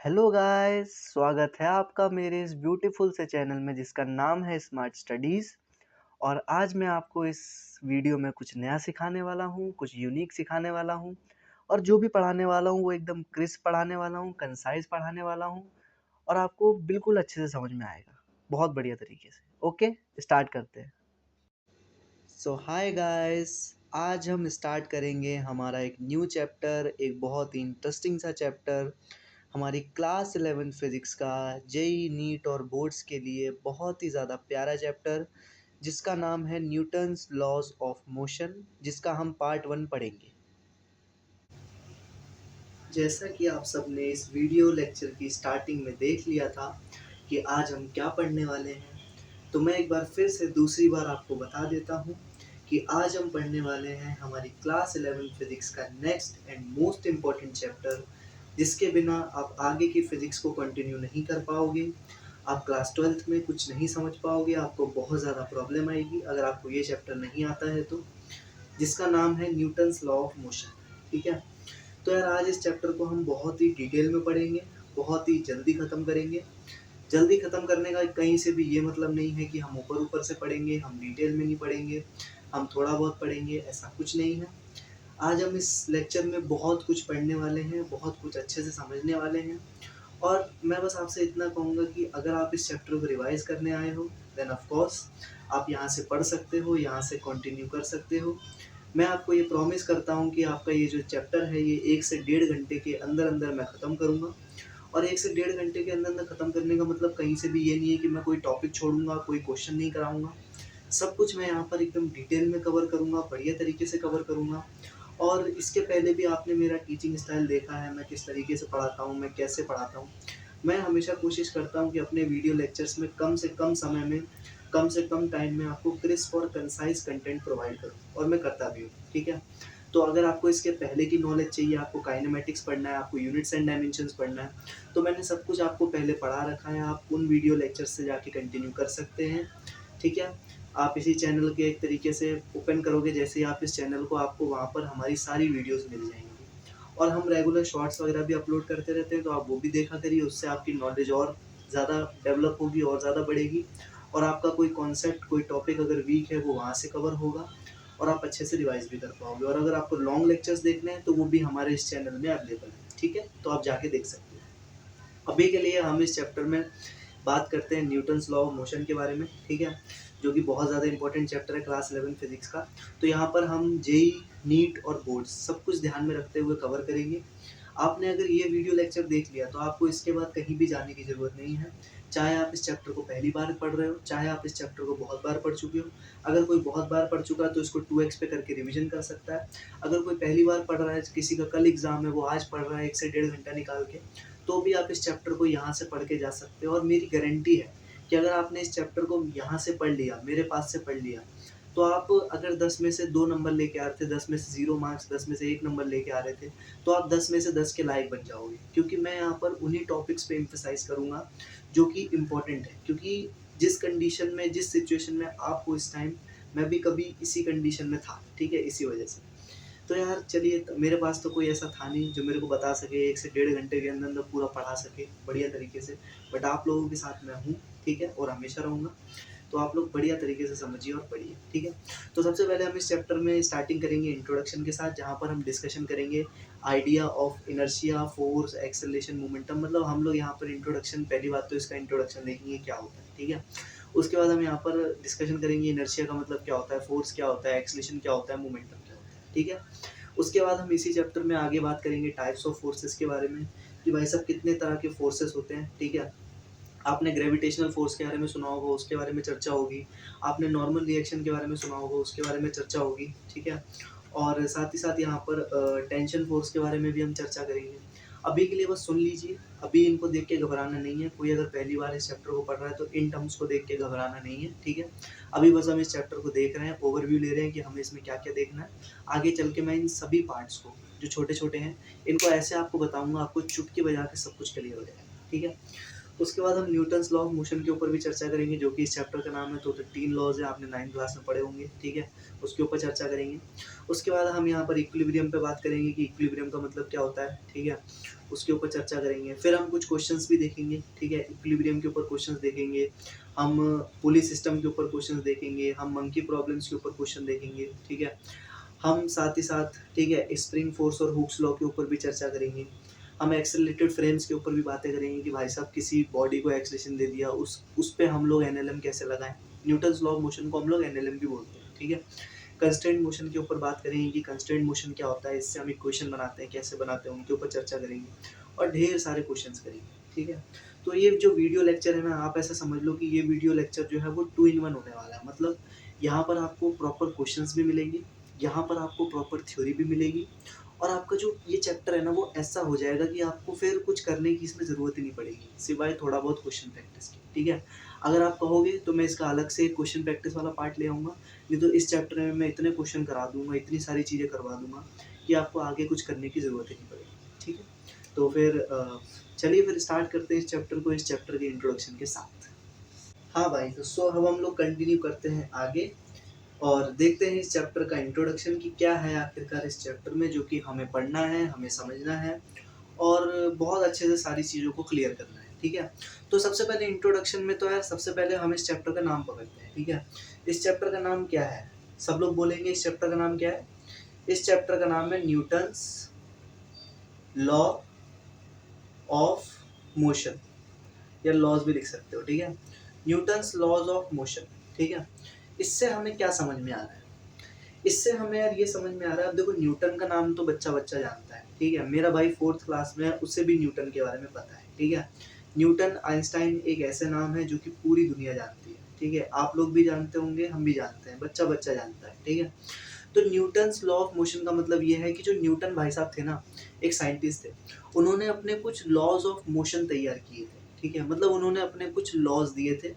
Hello guys, स्वागत है आपका मेरे इस ब्यूटीफुल से चैनल में जिसका नाम है स्मार्ट स्टडीज़। और आज मैं आपको इस वीडियो में कुछ नया सिखाने वाला हूँ, कुछ यूनिक सिखाने वाला हूँ। और जो भी पढ़ाने वाला हूँ वो एकदम क्रिस्प पढ़ाने वाला हूँ, कंसाइज पढ़ाने वाला हूँ। और आपको बिल्कुल अच्छे से समझ में आएगा, बहुत बढ़िया तरीके से। ओके, स्टार्ट करते हैं। सो हाय गाइस, आज हम स्टार्ट करेंगे हमारा एक न्यू चैप्टर, एक बहुत ही इंटरेस्टिंग सा चैप्टर, हमारी क्लास 11 फिज़िक्स का जेई नीट और बोर्ड्स के लिए बहुत ही ज़्यादा प्यारा चैप्टर, जिसका नाम है न्यूटन्स लॉज ऑफ मोशन, जिसका हम पार्ट 1 पढ़ेंगे। जैसा कि आप सबने इस वीडियो लेक्चर की स्टार्टिंग में देख लिया था कि आज हम क्या पढ़ने वाले हैं, तो मैं एक बार फिर से दूसरी बार आपको बता देता हूँ कि आज हम पढ़ने वाले हैं हमारी क्लास 11 फिज़िक्स का next and most important chapter, जिसके बिना आप आगे की फ़िज़िक्स को कंटिन्यू नहीं कर पाओगे। आप क्लास 12th में कुछ नहीं समझ पाओगे, आपको बहुत ज़्यादा प्रॉब्लम आएगी अगर आपको ये चैप्टर नहीं आता है तो, जिसका नाम है न्यूटन्स लॉ ऑफ मोशन। ठीक है, तो यार आज इस चैप्टर को हम बहुत ही डिटेल में पढ़ेंगे, बहुत ही जल्दी ख़त्म करेंगे। जल्दी ख़त्म करने का कहीं से भी ये मतलब नहीं है कि हम ऊपर-ऊपर से पढ़ेंगे, हम डिटेल में नहीं पढ़ेंगे, हम थोड़ा बहुत पढ़ेंगे, ऐसा कुछ नहीं है। आज हम इस लेक्चर में बहुत कुछ पढ़ने वाले हैं, बहुत कुछ अच्छे से समझने वाले हैं। और मैं बस आपसे इतना कहूँगा कि अगर आप इस चैप्टर को रिवाइज़ करने आए हो, देन ऑफ कोर्स आप यहाँ से पढ़ सकते हो, यहाँ से कंटिन्यू कर सकते हो। मैं आपको ये प्रॉमिस करता हूँ कि आपका ये जो चैप्टर है, ये 1 से डेढ़ घंटे के अंदर-अंदर मैं ख़त्म करूँगा। और 1 से डेढ़ घंटे के अंदर-अंदर ख़त्म करने का मतलब कहीं से भी ये नहीं है कि मैं कोई टॉपिक छोड़ूँगा, कोई क्वेश्चन नहीं कराऊँगा। सब कुछ मैं यहाँ पर एकदम डिटेल में कवर करूँगा, बढ़िया तरीके से कवर करूँगा। और इसके पहले भी आपने मेरा टीचिंग स्टाइल देखा है, मैं किस तरीके से पढ़ाता हूँ, मैं कैसे पढ़ाता हूँ। मैं हमेशा कोशिश करता हूँ कि अपने वीडियो लेक्चर्स में कम से कम समय में, कम से कम टाइम में आपको क्रिस्प और कंसाइज़ कंटेंट प्रोवाइड करूँ, और मैं करता भी हूँ। ठीक है? तो अगर आपको इसके पहले की नॉलेज चाहिए, आपको काइनेमैटिक्स पढ़ना है, आपको यूनिट्स एंड डायमेंशंस पढ़ना है, तो मैंने सब कुछ आपको पहले पढ़ा रखा है, आप उन वीडियो लेक्चर्स से जाके कंटिन्यू कर सकते हैं। ठीक है? आप इसी चैनल के एक तरीके से ओपन करोगे जैसे ही आप इस चैनल को, आपको वहाँ पर हमारी सारी वीडियोज़ मिल जाएँगी। और हम रेगुलर शॉर्ट्स वगैरह भी अपलोड करते रहते हैं, तो आप वो भी देखा करिए, उससे आपकी नॉलेज और ज़्यादा डेवलप होगी और ज़्यादा बढ़ेगी। और आपका कोई कॉन्सेप्ट, कोई टॉपिक अगर वीक है, वो वहाँ से कवर होगा और आप अच्छे से रिवाइज़ भी कर पाओगे। और अगर आपको लॉन्ग लेक्चर्स देखने हैं, तो वो भी हमारे इस चैनल में अवेलेबल है। ठीक है? तो आप जाके देख सकते हैं। अभी के लिए हम इस चैप्टर में बात करते हैं न्यूटन्स लॉ ऑफ मोशन के बारे में। ठीक है? जो कि बहुत ज़्यादा इंपॉर्टेंट चैप्टर है क्लास 11 फिज़िक्स का। तो यहाँ पर हम जेईई, नीट और बोर्ड्स सब कुछ ध्यान में रखते हुए कवर करेंगे। आपने अगर ये वीडियो लेक्चर देख लिया, तो आपको इसके बाद कहीं भी जाने की ज़रूरत नहीं है। चाहे आप इस चैप्टर को पहली बार पढ़ रहे हो, चाहे आप इस चैप्टर को बहुत बार पढ़ चुके हो। अगर कोई बहुत बार पढ़ चुका है, तो इसको 2x पे करके रिवीजन कर सकता है। अगर कोई पहली बार पढ़ रहा है, किसी का कल एग्ज़ाम है, वो आज पढ़ रहा है 1 से डेढ़ घंटा निकाल के, तो भी आप इस चैप्टर को यहाँ से पढ़ के जा सकते हो। और मेरी गारंटी है कि अगर आपने इस चैप्टर को यहाँ से पढ़ लिया, मेरे पास से पढ़ लिया, तो आप अगर 10 में से 2 नंबर लेके आ रहे थे, 10 में से 0 मार्क्स, 10 में से 1 नंबर लेके आ रहे थे, तो आप 10 में से 10 के लायक बन जाओगे। क्योंकि मैं यहाँ पर उन्हीं टॉपिक्स पे एम्फसाइज़ करूँगा जो कि इम्पोर्टेंट है। क्योंकि जिस कंडीशन में, जिस सिचुएशन में आप हो इस टाइम, मैं भी कभी इसी कंडीशन में था। ठीक है? इसी वजह से। तो यार चलिए, मेरे पास तो कोई ऐसा था नहीं जो मेरे को बता सके 1 से डेढ़ घंटे के अंदर-अंदर पूरा पढ़ा सके बढ़िया तरीके से। बट आप लोगों के साथ मैं हूँ, ठीक है? और हमेशा रहूँगा। तो आप लोग बढ़िया तरीके से समझिए और पढ़िए, ठीक है? तो सबसे पहले हम इस चैप्टर में स्टार्टिंग करेंगे इंट्रोडक्शन के साथ, जहाँ पर हम डिस्कशन करेंगे idea of inertia, force, acceleration, momentum. मतलब हम लोग यहाँ पर इंट्रोडक्शन, पहली बात तो इसका इंट्रोडक्शन देखेंगे क्या होता है, ठीक है? उसके बाद हम यहाँ पर डिस्कशन करेंगे इनर्शिया का मतलब क्या होता है, फोर्स क्या होता है, एक्सेलरेशन क्या होता है, मोमेंटम क्या होता है, ठीक है? उसके बाद हम इसी चैप्टर में आगे बात करेंगे टाइप्स ऑफ फोर्सेस के बारे में, कि भाई साहब कितने तरह के फोर्सेस होते हैं, ठीक है? आपने ग्रेविटेशनल फोर्स के बारे में सुना होगा, उसके बारे में चर्चा होगी। आपने नॉर्मल रिएक्शन के बारे में सुना होगा, उसके बारे में चर्चा होगी, ठीक है? और साथ ही साथ यहाँ पर टेंशन फोर्स के बारे में भी हम चर्चा करेंगे। अभी के लिए बस सुन लीजिए, अभी इनको देख के घबराना नहीं है। कोई अगर पहली बार इस चैप्टर को पढ़ रहा है, तो इन टर्म्स को देख के घबराना नहीं है, ठीक है? अभी बस हम इस चैप्टर को देख रहे हैं, ओवरव्यू ले रहे हैं कि हमें इसमें क्या-क्या देखना है। आगे चल के मैं इन सभी पार्ट्स को, जो छोटे-छोटे हैं, इनको ऐसे आपको बताऊँगा, आपको चुटकी बजा के सब कुछ क्लियर हो जाएगा, ठीक है? उसके बाद हम न्यूटन्स लॉ ऑफ मोशन के ऊपर भी चर्चा करेंगे, जो कि इस चैप्टर का नाम है। तो 3 लॉज़ हैं, आपने 9th क्लास में पढ़े होंगे, ठीक है? उसके ऊपर चर्चा करेंगे। उसके बाद हम यहाँ पर इक्विलिब्रियम पे बात करेंगे कि इक्विलिब्रियम का मतलब क्या होता है, ठीक है? उसके ऊपर चर्चा करेंगे। फिर हम कुछ क्वेश्चंस भी देखेंगे, ठीक है, इक्विलिब्रियम के ऊपर क्वेश्चंस देखेंगे, हम पुली सिस्टम के ऊपर क्वेश्चंस देखेंगे, हम मंकी प्रॉब्लम्स के ऊपर क्वेश्चन देखेंगे, ठीक है। हम साथ ही साथ, ठीक है, स्प्रिंग फोर्स और हुक्स लॉ के ऊपर भी चर्चा करेंगे। हम एक्सेलरेटेड फ्रेम्स के ऊपर भी बातें करेंगे कि भाई साहब किसी बॉडी को एक्सेलरेशन दे दिया, उस पे हम लोग एनएलएम कैसे लगाएं। न्यूटन्स लॉ ऑफ मोशन को हम लोग एनएलएम भी बोलते हैं, ठीक है। कंस्ट्रेंट मोशन के ऊपर बात करेंगे कि कंस्ट्रेंट मोशन क्या होता है, इससे हम इक्वेशन बनाते हैं, कैसे बनाते हैं, उनके ऊपर चर्चा करेंगे और ढेर सारे क्वेश्चंस करेंगे, ठीक है। तो ये जो वीडियो लेक्चर है ना, आप ऐसा समझ लो कि ये वीडियो लेक्चर जो है वो 2 in 1 होने वाला है। मतलब यहाँ पर आपको प्रॉपर क्वेश्चंस भी मिलेंगे, यहाँ पर आपको प्रॉपर थ्योरी भी मिलेगी और आपका जो ये चैप्टर है ना वो ऐसा हो जाएगा कि आपको फिर कुछ करने की इसमें ज़रूरत ही नहीं पड़ेगी, सिवाय थोड़ा बहुत क्वेश्चन प्रैक्टिस की, ठीक है। अगर आप कहोगे तो मैं इसका अलग से क्वेश्चन प्रैक्टिस वाला पार्ट ले आऊँगा, नहीं तो इस चैप्टर में मैं इतने क्वेश्चन करा दूँगा, इतनी सारी चीज़ें करवा दूँगा कि आपको आगे कुछ करने की ज़रूरत ही नहीं पड़ेगी, ठीक है। तो फिर चलिए फिर स्टार्ट करते हैं इस चैप्टर को, इस चैप्टर के इंट्रोडक्शन के साथ। हाँ भाई, तो अब हम लोग कंटिन्यू करते हैं आगे और देखते हैं इस चैप्टर का इंट्रोडक्शन कि क्या है आखिरकार इस चैप्टर में, जो कि हमें पढ़ना है, हमें समझना है और बहुत अच्छे से सारी चीज़ों को क्लियर करना है, ठीक है। तो सबसे पहले इंट्रोडक्शन में तो यार सबसे पहले हम इस चैप्टर का नाम पकड़ते हैं, ठीक है। इस चैप्टर का नाम क्या है? सब लोग बोलेंगे इस चैप्टर का नाम क्या है? इस चैप्टर का नाम है न्यूटन्स लॉ ऑफ मोशन, या लॉज भी लिख सकते हो, ठीक है। न्यूटन्स लॉज ऑफ मोशन, ठीक है। इससे हमें क्या समझ में आ रहा है? इससे हमें यार ये समझ में आ रहा है, अब देखो न्यूटन का नाम तो बच्चा बच्चा जानता है, ठीक है। मेरा भाई 4th क्लास में है, उसे भी न्यूटन के बारे में पता है, ठीक है। न्यूटन आइंस्टाइन एक ऐसे नाम है जो कि पूरी दुनिया जानती है, ठीक है। आप लोग भी जानते होंगे, हम भी जानते हैं, बच्चा बच्चा जानता है, ठीक है। तो न्यूटन्स लॉ ऑफ मोशन का मतलब ये है कि जो न्यूटन भाई साहब थे ना, एक साइंटिस्ट थे, उन्होंने अपने कुछ लॉज ऑफ मोशन तैयार किए थे, ठीक है। मतलब उन्होंने अपने कुछ लॉज दिए थे,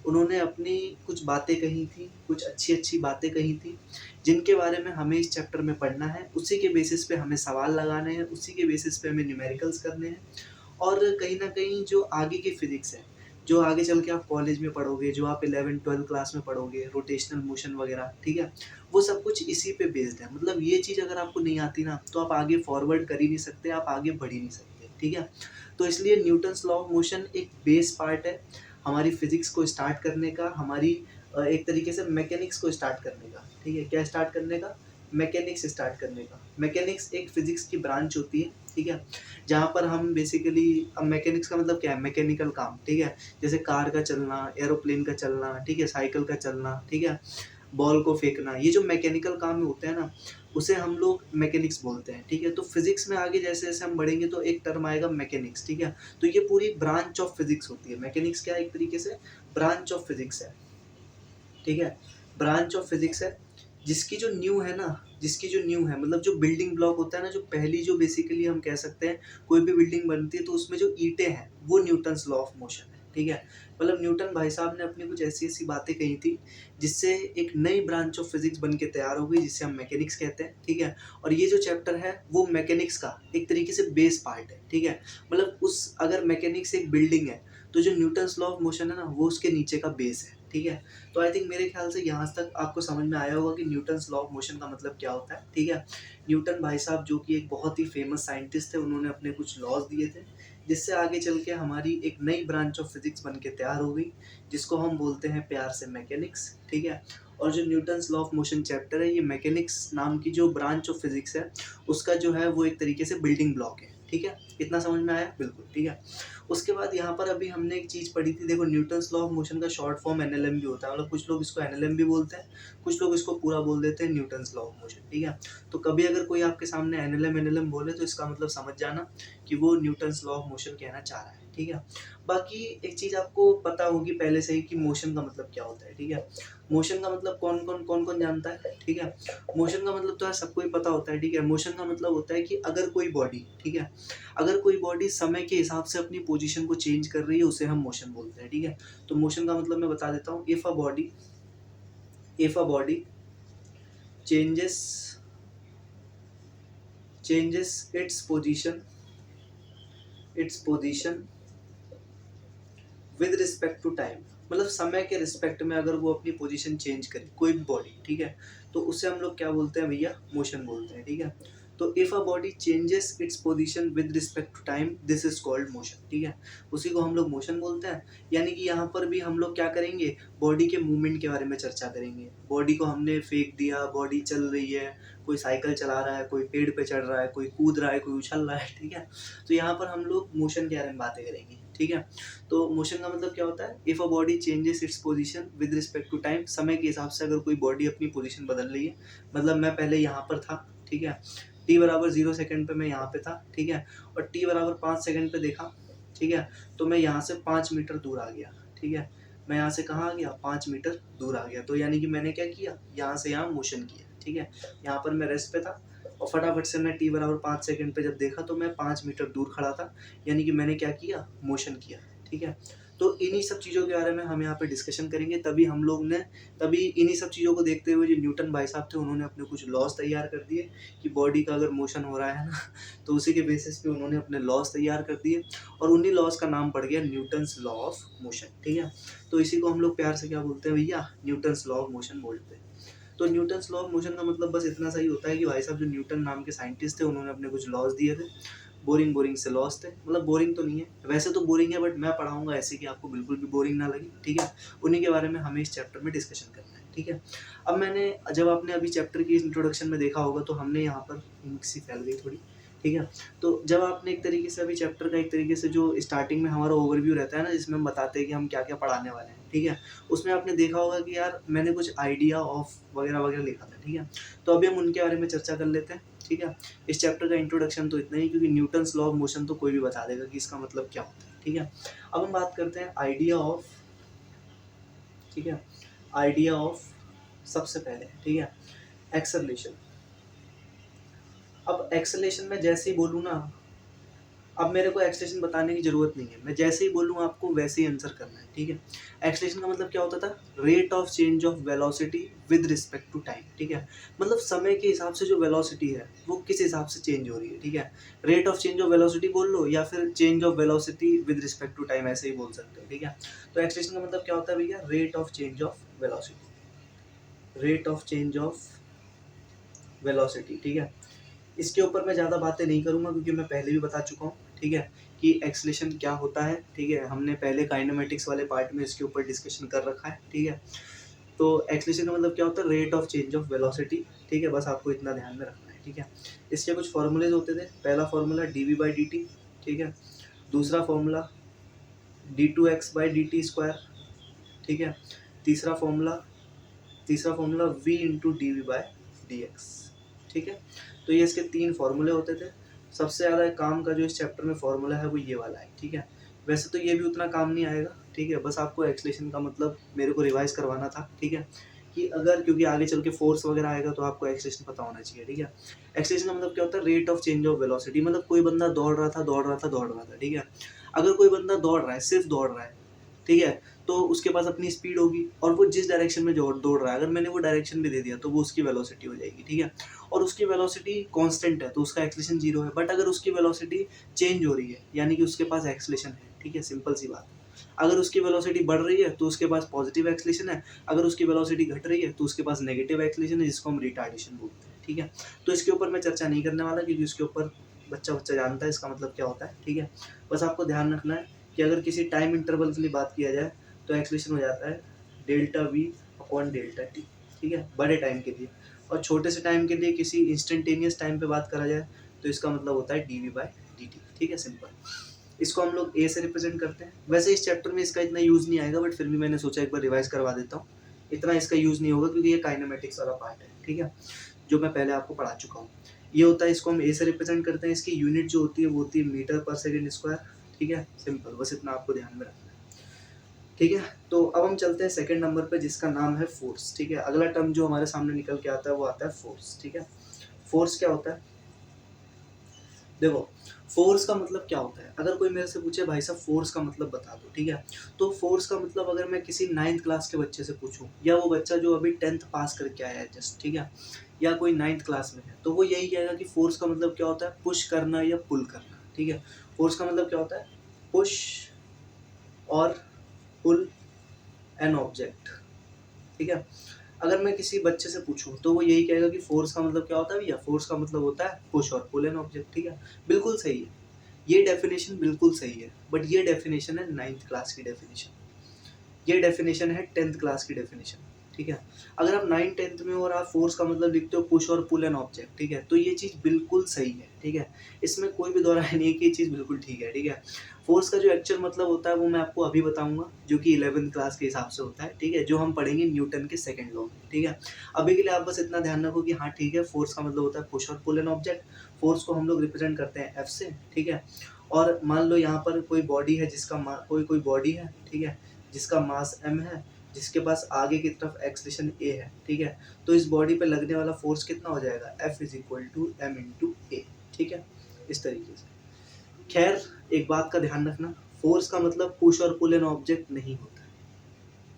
उन्होंने अपनी कुछ बातें कही थी, कुछ अच्छी अच्छी बातें कही थी, जिनके बारे में हमें इस चैप्टर में पढ़ना है। उसी के बेसिस पे हमें सवाल लगाने हैं, उसी के बेसिस पे हमें न्यूमेरिकल्स करने हैं और कहीं न कहीं जो आगे की फिज़िक्स है, जो आगे चल के आप कॉलेज में पढ़ोगे, जो आप 11th-12th क्लास में पढ़ोगे, रोटेशनल मोशन वगैरह, ठीक है? वो सब कुछ इसी पे बेस्ड है। मतलब ये चीज़ अगर आपको नहीं आती ना, तो आप आगे फॉरवर्ड कर ही नहीं सकते, आप आगे बढ़ ही नहीं सकते, ठीक है? तो इसलिए न्यूटन्स लॉ ऑफ मोशन एक बेस पार्ट है हमारी फिज़िक्स को स्टार्ट करने का, हमारी एक तरीके से मैकेनिक्स को स्टार्ट करने का, ठीक है? क्या स्टार्ट करने का? मैकेनिक्स स्टार्ट करने का। मैकेनिक्स एक फिज़िक्स की ब्रांच होती है, ठीक है? जहाँ पर हम बेसिकली, अब मैकेनिक्स का मतलब क्या है? मैकेनिकल काम, ठीक है? जैसे कार का चलना, एरोप्लेन का चलना, ठीक है? साइकिल का चलना, ठीक है? बॉल को फेंकना, ये जो मैकेनिकल काम होते हैं ना, उसे हम लोग मैकेनिक्स बोलते हैं, ठीक है? तो फिज़िक्स में आगे जैसे-जैसे हम बढ़ेंगे तो एक टर्म आएगा मैकेनिक्स, ठीक है? तो ये पूरी ब्रांच ऑफ फिज़िक्स होती है। मैकेनिक्स क्या है? एक तरीके से ब्रांच ऑफ फिज़िक्स है, ठीक है? ब्रांच ऑफ फिज़िक्स है, जिसकी जो न्यू है ना, जिसकी जो न्यू है, मतलब जो बिल्डिंग ब्लॉक होता है ना, जो पहली जो बेसिकली हम कह सकते हैं कोई भी बिल्डिंग बनती है तो उसमें जो ईंटें हैं, वो न्यूटन्स लॉ ऑफ मोशन है, ठीक है? मतलब न्यूटन भाई साहब ने अपनी कुछ ऐसी-ऐसी बातें कही थी, जिससे एक नई ब्रांच ऑफ फिज़िक्स बन के तैयार हो गई, जिसे हम मैकेनिक्स कहते हैं, ठीक है? और ये जो चैप्टर है, वो मैकेनिक्स का एक तरीके से बेस पार्ट है, ठीक है? मतलब उस अगर मैकेनिक्स एक बिल्डिंग है, तो जो न्यूटन्स लॉ ऑफ मोशन है ना, वो उसके नीचे का बेस है, ठीक है? तो आई थिंक मेरे ख्याल से यहाँ तक आपको समझ में आया होगा कि न्यूटन्स लॉ ऑफ मोशन का मतलब क्या होता है, ठीक है। न्यूटन भाई साहब जो कि एक बहुत ही फेमस साइंटिस्ट थे, उन्होंने अपने कुछ लॉज दिए थे, जिससे आगे चल के हमारी एक नई ब्रांच ऑफ फिजिक्स बन के तैयार हो गई, जिसको हम बोलते हैं प्यार से मैकेनिक्स, ठीक है। और जो Newton's law of motion chapter है, ये मैकेनिक्स नाम की जो ब्रांच ऑफ फिजिक्स है, उसका जो है वो एक तरीके से बिल्डिंग ब्लॉक है, ठीक है। इतना समझ में आया? बिल्कुल, ठीक है। उसके बाद यहाँ पर अभी हमने एक चीज़ पढ़ी थी, देखो न्यूटन्स लॉ ऑफ मोशन का शॉर्ट फॉर्म एनएलएम भी होता है, मतलब कुछ लोग इसको एनएलएम भी बोलते हैं, कुछ लोग इसको पूरा बोल देते हैं न्यूटन्स लॉ ऑफ मोशन, ठीक है। तो कभी अगर कोई आपके सामने एनएलएम एनएलएम बोले तो इसका मतलब समझ जाना कि वो न्यूटन्स लॉ ऑफ मोशन कहना चाह रहा है, ठीक है। बाकी एक चीज़ आपको पता होगी पहले से ही कि मोशन का मतलब क्या होता है, ठीक है। मोशन का मतलब कौन-कौन जानता है, ठीक है। मोशन का मतलब तो यार सबको ही पता होता है, ठीक है। मोशन का मतलब होता है कि अगर कोई बॉडी, ठीक है, अगर कोई बॉडी समय के हिसाब से अपनी पोजीशन को चेंज कर रही है, उसे हम मोशन बोलते हैं, ठीक है। तो मोशन का मतलब मैं बता देता हूँ, if a body changes changes its position with respect to time, मतलब समय के रिस्पेक्ट में अगर वो अपनी पोजीशन चेंज करे कोई भी बॉडी, ठीक है, तो उसे हम लोग क्या बोलते हैं भैया? मोशन बोलते हैं, ठीक है। तो if a body changes its position with respect to time this is called motion, ठीक है, उसी को हम लोग मोशन बोलते हैं। यानी कि यहाँ पर भी हम लोग क्या करेंगे, बॉडी के मूवमेंट के बारे में चर्चा करेंगे। बॉडी को हमने फेंक दिया, बॉडी चल रही है, कोई साइकिल चला रहा है, कोई पेड़ पे चढ़ रहा है, कोई कूद रहा है, कोई उछल रहा है, ठीक है। तो यहाँ पर हम लोग मोशन के बारे में बातें करेंगे, ठीक है। तो मोशन का मतलब क्या होता है, if a body changes its position with respect to time, समय के हिसाब से अगर कोई बॉडी अपनी पोजीशन बदल रही है, मतलब मैं पहले यहाँ पर था, ठीक है, t बराबर 0 सेकंड पे मैं यहाँ पे था, ठीक है, और t बराबर 5 सेकंड पे देखा, ठीक है, तो मैं यहाँ से 5 मीटर दूर आ गया, ठीक है। मैं यहाँ से कहाँ आ गया, 5 मीटर दूर आ गया। तो यानी कि मैंने क्या किया, यहाँ से यहाँ मोशन किया, ठीक है। यहाँ पर मैं रेस्ट पे था और फटाफट से मैं t बराबर 5 सेकंड पे जब देखा तो मैं 5 मीटर दूर खड़ा था, यानी कि मैंने क्या किया, मोशन किया, ठीक है। तो इन्हीं सब चीज़ों के बारे में हम यहाँ पे डिस्कशन करेंगे। तभी इन्हीं सब चीज़ों को देखते हुए जो न्यूटन भाई साहब थे उन्होंने अपने कुछ लॉज तैयार कर दिए कि बॉडी का अगर मोशन हो रहा है ना तो उसी के बेसिस पे उन्होंने अपने लॉज तैयार कर दिए और उन्हीं लॉज का नाम पड़ गया न्यूटन्स लॉ ऑफ मोशन, ठीक है। तो इसी को हम लोग प्यार से क्या बोलते हैं भैया, न्यूटन्स लॉ ऑफ मोशन बोलते हैं। तो न्यूटन्स लॉ ऑफ मोशन का मतलब बस इतना सही होता है कि भाई साहब जो न्यूटन नाम के साइंटिस्ट थे उन्होंने अपने कुछ लॉज दिए थे, बोरिंग बोरिंग से लॉस थे, मतलब बोरिंग तो नहीं है, वैसे तो बोरिंग है बट मैं पढ़ाऊंगा ऐसे कि आपको बिल्कुल भी बोरिंग ना लगे, ठीक है। उन्हीं के बारे में हमें इस चैप्टर में डिस्कशन करना है, ठीक है। अब जब आपने अभी चैप्टर की इंट्रोडक्शन में देखा होगा तो हमने यहाँ पर इंक सी फैल गई थोड़ी, ठीक है। तो जब आपने एक तरीके से अभी चैप्टर का एक तरीके से जो स्टार्टिंग में हमारा ओवरव्यू रहता है ना, जिसमें हम बताते हैं कि हम क्या क्या पढ़ाने वाले हैं, ठीक है, उसमें आपने देखा होगा कि यार मैंने कुछ आइडिया ऑफ वगैरह वगैरह लिखा था, ठीक है। तो अभी हम उनके बारे में चर्चा कर लेते हैं, ठीक है। इस चैप्टर का इंट्रोडक्शन तो इतना ही, क्योंकि न्यूटन्स लॉ ऑफ मोशन तो कोई भी बता देगा कि इसका मतलब क्या होता है, ठीक है। अब हम बात करते हैं आइडिया ऑफ, ठीक है, आइडिया ऑफ सबसे पहले, ठीक है, एक्सेलरेशन। अब एक्सेलरेशन में जैसे ही बोलूँ ना, अब मेरे को एक्सेलरेशन बताने की जरूरत नहीं है, मैं जैसे ही बोलूँ आपको वैसे ही आंसर करना है, ठीक है। एक्सेलरेशन का मतलब क्या होता था, rate of change of velocity with respect to time, ठीक है। मतलब समय के हिसाब से जो वेलोसिटी है वो किस हिसाब से चेंज हो रही है, ठीक है। Rate of change of velocity बोल लो या फिर change of velocity with respect to time, ऐसे ही बोल सकते हो, ठीक है। तो एक्सेलरेशन का मतलब क्या होता है भैया, rate of change of velocity, rate of change of velocity, ठीक है। इसके ऊपर मैं ज़्यादा बातें नहीं करूँगा क्योंकि मैं पहले भी बता चुका हूँ, ठीक है, कि एक्सेलरेशन क्या होता है, ठीक है। हमने पहले काइनेमेटिक्स वाले पार्ट में इसके ऊपर डिस्कशन कर रखा है, ठीक है। तो एक्सेलरेशन का मतलब क्या होता है, rate of change of velocity, ठीक है, बस आपको इतना ध्यान में रखना है, ठीक है। इसके कुछ फॉर्मूलेज होते थे, पहला फॉर्मूला dv/dt, ठीक है, दूसरा फॉर्मूला d2x/dt², ठीक है, तीसरा फॉर्मूला v इंटू dv/dx, ठीक है। तो ये इसके 3 फॉर्मूले होते थे। सबसे ज़्यादा काम का जो इस चैप्टर में फॉर्मूला है वो ये वाला है, ठीक है। वैसे तो ये भी उतना काम नहीं आएगा, ठीक है, बस आपको एक्सेलरेशन का मतलब मेरे को रिवाइज करवाना था, ठीक है, कि अगर क्योंकि आगे चल के फोर्स वगैरह आएगा तो आपको एक्सेलरेशन पता होना चाहिए, ठीक है। एक्सेलरेशन का मतलब क्या होता है, rate of change of velocity, मतलब कोई बंदा दौड़ रहा था, ठीक है। अगर कोई बंदा दौड़ रहा है, सिर्फ दौड़ रहा है, ठीक है, तो उसके पास अपनी स्पीड होगी और वो जिस डायरेक्शन में दौड़ रहा है, अगर मैंने वो डायरेक्शन भी दे दिया तो वो उसकी वेलोसिटी हो जाएगी, ठीक है। और उसकी वेलोसिटी कांस्टेंट है तो उसका एक्सेलरेशन 0 है। बट अगर उसकी वेलोसिटी चेंज हो रही है यानी कि उसके पास एक्सेलरेशन है, ठीक है, सिंपल सी बात। अगर उसकी वेलोसिटी बढ़ रही है तो उसके पास पॉजिटिव एक्सेलरेशन है, अगर उसकी वेलोसिटी घट रही है तो उसके पास नेगेटिव एक्सेलरेशन है, जिसको हम रिटार्डेशन बोलते हैं, ठीक है। तो इसके ऊपर मैं चर्चा नहीं करने वाला क्योंकि उसके ऊपर बच्चा बच्चा जानता है इसका मतलब क्या होता है, ठीक है। बस आपको ध्यान रखना है कि अगर किसी टाइम इंटरवल के लिए बात किया जाए तो एक्सेलरेशन हो जाता है delta we upon delta T, ठीक है, बड़े टाइम के लिए। और छोटे से टाइम के लिए किसी इंस्टेंटेनियस टाइम पे बात करा जाए तो इसका मतलब होता है dv/dt, ठीक है, सिंपल। इसको हम लोग ए से रिप्रेजेंट करते हैं। वैसे इस चैप्टर में इसका इतना यूज़ नहीं आएगा बट फिर भी मैंने सोचा एक बार रिवाइज करवा देता हूँ। इतना इसका यूज़ नहीं होगा क्योंकि ये काइनेमेटिक्स वाला पार्ट है, ठीक है, जो मैं पहले आपको पढ़ा चुका हूँ। ये होता है, इसको हम ए से रिप्रेजेंट करते हैं। इसकी यूनिट जो होती है वो होती है मीटर पर सेकेंड स्क्वायर, ठीक है, सिंपल, बस इतना आपको ध्यान में रखना है, ठीक है। तो अब हम चलते हैं सेकंड नंबर पे जिसका नाम है फोर्स, ठीक है। अगला टर्म जो हमारे सामने निकल के आता है वो आता है फोर्स, ठीक है। फोर्स क्या होता है, देखो, फोर्स का मतलब क्या होता है, अगर कोई मेरे से पूछे भाई साहब फोर्स का मतलब बता दो, ठीक है, तो फोर्स का मतलब अगर मैं किसी 9th क्लास के बच्चे से पूछूं या वो बच्चा जो अभी 10th पास करके आया है जस्ट, ठीक है, या कोई 9th क्लास में है, तो वो यही कहेगा कि फोर्स का मतलब क्या होता है, पुश करना या पुल करना, ठीक है। फोर्स का मतलब क्या होता है, पुश और पुल एन ऑब्जेक्ट, ठीक है। अगर मैं किसी बच्चे से पूछूँ तो वो यही कहेगा कि फ़ोर्स का मतलब क्या होता है भैया? फ़ोर्स का मतलब होता है पुश और पुल एन ऑब्जेक्ट, ठीक है? बिल्कुल सही है। ये डेफ़िनेशन बिल्कुल सही है, बट ये डेफ़िनेशन है 9th क्लास की डेफ़िनेशन। ये डेफिनेशन है 10th क्लास की डेफिनेशन, ठीक है? अगर आप 9th-10th में हो और आप फ़ोर्स का मतलब लिखते हो पुश और पुल एन ऑब्जेक्ट, ठीक है? तो ये चीज़ बिल्कुल सही है, ठीक है? इसमें कोई भी दो राय नहीं है कि ये चीज़ बिल्कुल ठीक है, ठीक है? फ़ोर्स का जो एक्चुअल मतलब होता है वो मैं आपको अभी बताऊँगा, जो कि 11th क्लास के हिसाब से होता है, ठीक है? जो हम पढ़ेंगे न्यूटन के सेकंड लॉ में, ठीक है? अभी के लिए आप बस इतना ध्यान रखो कि हाँ, ठीक है, फ़ोर्स का मतलब होता है पुश और पुल एन ऑब्जेक्ट। फ़ोर्स को हम लोग रिप्रेज़ेंट करते हैं F से, ठीक है? और मान लो यहाँ पर कोई बॉडी है जिसका कोई बॉडी है, ठीक है? जिसका मास m है, जिसके पास आगे की तरफ एक्सलेशन a है, ठीक है? तो इस बॉडी पे लगने वाला फ़ोर्स कितना हो जाएगा? F is equal to m into a, ठीक है? इस तरीके से। खैर, एक बात का ध्यान रखना, फ़ोर्स का मतलब पुश और पुल एन ऑब्जेक्ट नहीं होता है।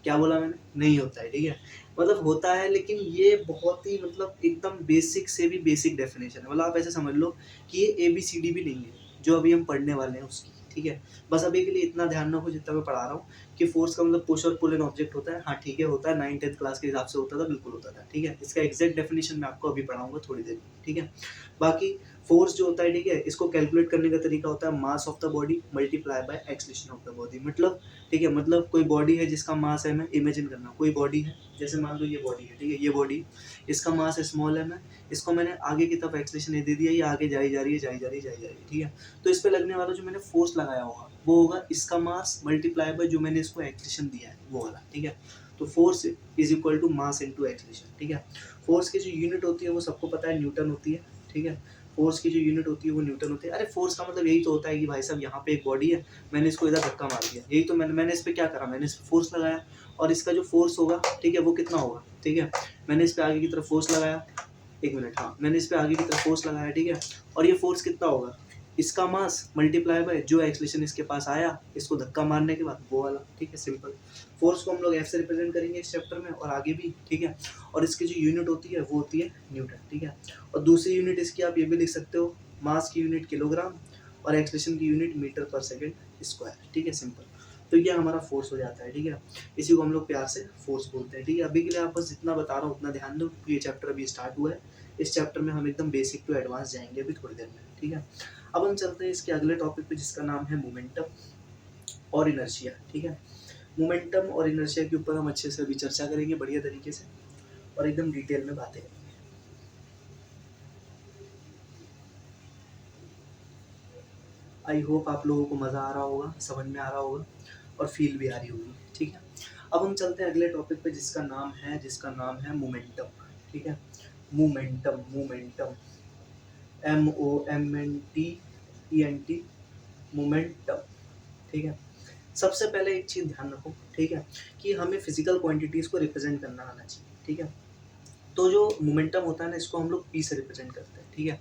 क्या बोला मैंने? नहीं होता है, ठीक है? मतलब होता है, लेकिन ये बहुत ही मतलब एकदम बेसिक से भी बेसिक डेफ़िनेशन है। मतलब आप ऐसे समझ लो कि ये एबीसीडी भी नहीं है, जो अभी हम पढ़ने वाले हैं उसकी, ठीक है? बस अभी के लिए इतना ध्यान रखो जितना मैं पढ़ा रहा हूँ कि फ़ोर्स का मतलब पुश और पुल इन ऑब्जेक्ट होता है। हाँ, ठीक है, होता है, 9th-10th क्लास के हिसाब से होता था, बिल्कुल होता था, ठीक है? इसका एग्ज़ैक्ट डेफ़िनेशन मैं आपको अभी पढ़ाऊँगा थोड़ी देर में, ठीक है? बाकी फ़ोर्स जो होता है, ठीक है? इसको कैलकुलेट करने का तरीका होता है mass of the body multiply bye acceleration of the body. मतलब, ठीक है, मतलब कोई बॉडी है जिसका मास m है, इमेजिन करना कोई बॉडी है, जैसे मान लो ये बॉडी है, ठीक है? ये बॉडी, इसका मास स्मॉल m है, इसको मैंने आगे की तरफ एक्सलेशन a दे दिया, ये आगे जाई जा रही है, जाई जा रही है, जाई जा रही है, ठीक है? तो इस पे लगने वाला जो मैंने फ़ोर्स लगाया होगा, वो होगा इसका मास मल्टीप्लाई बाय जो मैंने इसको एक्सलेशन दिया है, वो वाला, ठीक है? तो force is equal to mass into acceleration, ठीक है? फ़ोर्स की जो यूनिट होती है वो सबको पता है, न्यूटन होती है, ठीक है? फ़ोर्स की जो यूनिट होती है वो न्यूटन होती है। अरे फ़ोर्स का मतलब यही तो होता है कि भाई साहब यहाँ पे एक बॉडी है, मैंने इसको इधर धक्का मार दिया, यही तो मैंने इस पे क्या करा, मैंने इस पे फ़ोर्स लगाया, और इसका जो फ़ोर्स होगा, ठीक है, वो कितना होगा, ठीक है? मैंने इस पे आगे की तरफ फ़ोर्स लगाया, 1 मिनट, हाँ, मैंने इस पे आगे की तरफ फ़ोर्स लगाया, ठीक है? और ये फ़ोर्स कितना होगा? इसका मास मल्टीप्लाई बाय जो एक्सेलरेशन इसके पास आया, इसको धक्का मारने के बाद, वो वाला, ठीक है? सिंपल। फ़ोर्स को हम लोग F से रिप्रेज़ेंट करेंगे इस चैप्टर में और आगे भी, ठीक है? और इसकी जो यूनिट होती है वो होती है न्यूटन, ठीक है? और दूसरी यूनिट इसकी आप ये भी लिख सकते हो, मास की यूनिट किलोग्राम और एक्सेलरेशन की यूनिट मीटर पर सेकंड स्क्वायर, ठीक है? सिंपल। तो ये हमारा फ़ोर्स हो जाता है, ठीक है? इसी को हम लोग प्यार से फ़ोर्स बोलते हैं, ठीक है? अभी के लिए आप बस जितना बता रहा हूँ उतना ध्यान दो, ये चैप्टर अभी स्टार्ट हुआ है। इस चैप्टर में हम एकदम बेसिक टू एडवांस जाएँगे अभी थोड़ी देर में, ठीक है? अब हम चलते हैं इसके अगले टॉपिक पे जिसका नाम है मोमेंटम और इनर्शिया, ठीक है? मोमेंटम और इनर्शिया के ऊपर हम अच्छे से अभी चर्चा करेंगे बढ़िया तरीके से और एकदम डिटेल में बातें करेंगे। आई होप आप लोगों को मज़ा आ रहा होगा, समझ में आ रहा होगा और फ़ील भी आ रही होगी, ठीक है? अब हम चलते हैं अगले टॉपिक पे जिसका नाम है मोमेंटम, ठीक है? मोमेंटम, मोमेंटम, MOMENTEM, मोमेंटम, ठीक है? सबसे पहले एक चीज़ ध्यान रखो, ठीक है? कि हमें फ़िज़िकल क्वांटिटीज़ को रिप्रेज़ेंट करना आना चाहिए, ठीक है? तो जो मोमेंटम होता है ना, इसको हम लोग पी से रिप्रेजेंट करते हैं, ठीक है?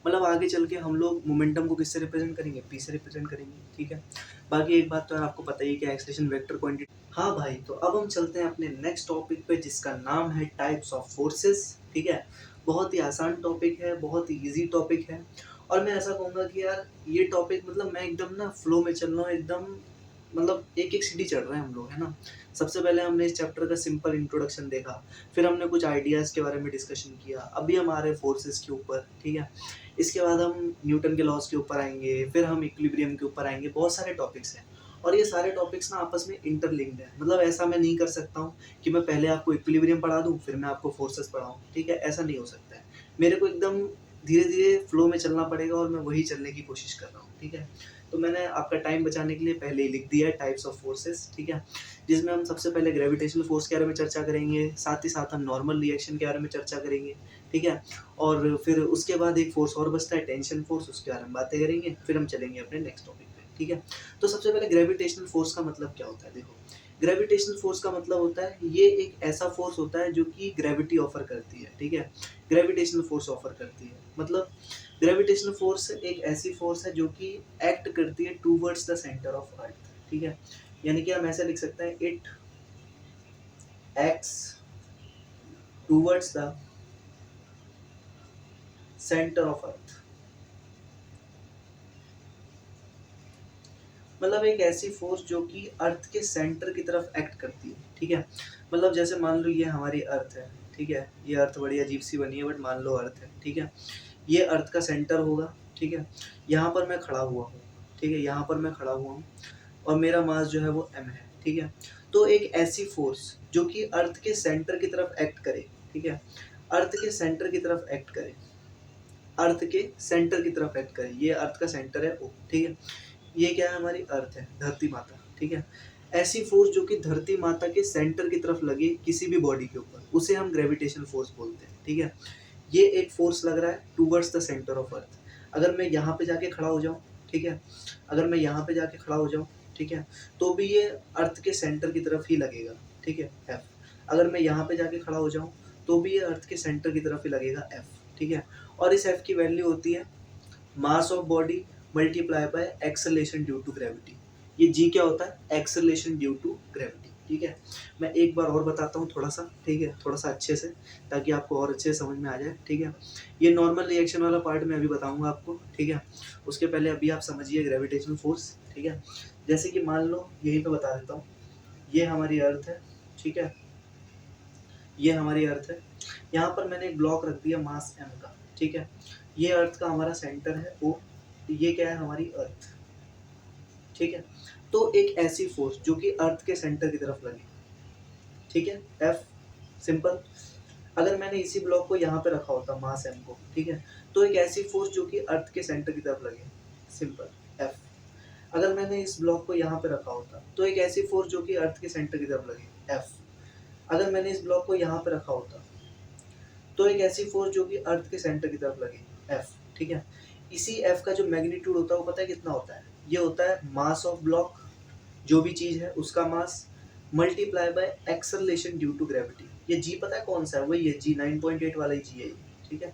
मतलब आगे चल के हम लोग मोमेंटम को किससे रिप्रेजेंट करेंगे? पी से रिप्रेजेंट करेंगे, ठीक है? बाकी एक बात तो यार आपको पता ही है कि एक्सेलरेशन वेक्टर क्वांटिटी। हाँ भाई, तो अब हम चलते हैं अपने नेक्स्ट टॉपिक पे जिसका नाम है टाइप्स ऑफ फोर्सेस, ठीक है? बहुत ही आसान टॉपिक है, बहुत ही ईज़ी टॉपिक है और मैं ऐसा कहूँगा कि यार ये टॉपिक मतलब मैं एकदम ना फ्लो में चल रहा हूँ, एकदम मतलब एक-एक सीढ़ी चढ़ रहे हैं हम लोग, है ना? सबसे पहले हमने इस चैप्टर का सिंपल इंट्रोडक्शन देखा, फिर हमने कुछ आइडियाज़ के बारे में डिस्कशन किया, अभी हम आ रहे हैं फोर्सेस के ऊपर, ठीक है? इसके बाद हम न्यूटन के लॉज़ के ऊपर आएँगे, फिर हम इक्विलिब्रियम के ऊपर आएँगे, बहुत सारे टॉपिक्स हैं और ये सारे टॉपिक्स ना आपस में इंटरलिंक्ड हैं। मतलब ऐसा मैं नहीं कर सकता हूँ कि मैं पहले आपको इक्विलिब्रियम पढ़ा दूँ, फिर मैं आपको फोर्सेस पढ़ाऊँ, ठीक है? ऐसा नहीं हो सकता है। मेरे को एकदम धीरे-धीरे फ्लो में चलना पड़ेगा और मैं वही चलने की कोशिश कर रहा हूँ, ठीक है? तो मैंने आपका टाइम बचाने के लिए पहले ही लिख दिया है टाइप्स ऑफ फोर्सेस, ठीक है? जिसमें हम सबसे पहले ग्रेविटेशनल फ़ोर्स के बारे में चर्चा करेंगे, साथ ही साथ हम नॉर्मल रिएक्शन के बारे में चर्चा करेंगे, ठीक है? और फिर उसके बाद एक फ़ोर्स और बचता है टेंशन फ़ोर्स, उसके बारे में बातें करेंगे, फिर हम चलेंगे अपने नेक्स्ट टॉपिक पे, ठीक है? तो सबसे पहले ग्रेविटेशनल फ़ोर्स का मतलब क्या होता है? देखो, ग्रेविटेशनल फ़ोर्स का मतलब होता है ये एक ऐसा फ़ोर्स होता है जो कि ग्रेविटी ऑफ़र करती है, ठीक है? ग्रेविटेशनल फ़ोर्स ऑफ़र करती है, मतलब ग्रेविटेशनल फ़ोर्स एक ऐसी फ़ोर्स है जो कि एक्ट करती है towards the centre of earth, ठीक है? यानी कि हम ऐसा लिख सकते हैं, it acts towards the centre of earth. मतलब एक ऐसी फोर्स जो कि अर्थ के सेंटर की तरफ एक्ट करती है, ठीक है। मतलब जैसे मान लो ये हमारी अर्थ है, ठीक है, ये अर्थ बड़ी अजीब सी बनी है बट मान लो अर्थ है, ठीक है। ये अर्थ का सेंटर होगा, ठीक है। यहाँ पर मैं खड़ा हुआ हूँ, ठीक है, यहाँ पर मैं खड़ा हुआ हूँ और मेरा मास जो है वो m है, ठीक है। तो एक ऐसी फोर्स जो कि अर्थ के सेंटर की तरफ एक्ट करे, ठीक है, अर्थ के सेंटर की तरफ एक्ट करे, अर्थ के सेंटर की तरफ एक्ट करे, ये अर्थ का सेंटर है ओ, ठीक है। ये क्या है, हमारी अर्थ है, धरती माता, ठीक है। ऐसी फोर्स जो कि धरती माता के सेंटर की तरफ लगे किसी भी बॉडी के ऊपर, उसे हम ग्रेविटेशनल फोर्स बोलते हैं, ठीक है। ये एक फोर्स लग रहा है towards the centre of earth. अगर मैं यहाँ पे जाके खड़ा हो जाऊँ, ठीक है, अगर मैं यहाँ पे जाके खड़ा हो जाऊँ, ठीक है, तो भी ये अर्थ के सेंटर की तरफ ही लगेगा, ठीक है, एफ। अगर मैं यहाँ पे जाके खड़ा हो जाऊँ तो भी ये अर्थ के सेंटर की तरफ ही लगेगा, एफ, ठीक है। और इस एफ की वैल्यू होती है mass of body multiply by acceleration due to gravity. ये जी क्या होता है, एक्सेलरेशन ड्यू टू ग्रेविटी, ठीक है। मैं एक बार और बताता हूँ थोड़ा सा, ठीक है, थोड़ा सा अच्छे से, ताकि आपको और अच्छे से समझ में आ जाए, ठीक है। ये नॉर्मल रिएक्शन वाला पार्ट मैं अभी बताऊंगा आपको, ठीक है। उसके पहले अभी आप समझिए ग्रेविटेशनल फोर्स, ठीक है। जैसे कि मान लो यहीं पे बता देता हूँ, ये हमारी अर्थ है, ठीक है, ये हमारी अर्थ है। यहाँ पर मैंने एक ब्लॉक रख दिया मास m का, ठीक है। ये अर्थ का हमारा सेंटर है O, ये क्या है, हमारी अर्थ, ठीक है। तो एक ऐसी फोर्स जो कि अर्थ के सेंटर की तरफ लगे, ठीक है, F, सिंपल। अगर मैंने इसी ब्लॉक को यहाँ पे रखा होता मास m को, ठीक है, तो एक ऐसी फोर्स जो कि अर्थ के सेंटर की तरफ लगे, सिंपल, F। अगर मैंने इस ब्लॉक को यहाँ पे रखा होता तो एक ऐसी फोर्स जो कि अर्थ के सेंटर की तरफ लगे, F। अगर मैंने इस ब्लॉक को यहाँ पे रखा होता तो एक ऐसी फोर्स जो कि अर्थ के सेंटर की तरफ लगे, एफ, ठीक है। इसी एफ का जो मैग्नीट्यूड होता है वो पता है कितना होता है, ये होता है मास ऑफ ब्लॉक, जो भी चीज है उसका mass, multiply by acceleration due to gravity. ये जी पता है कौन सा है, वही है जी, 9.8 वाला ही जी है ये, ठीक है।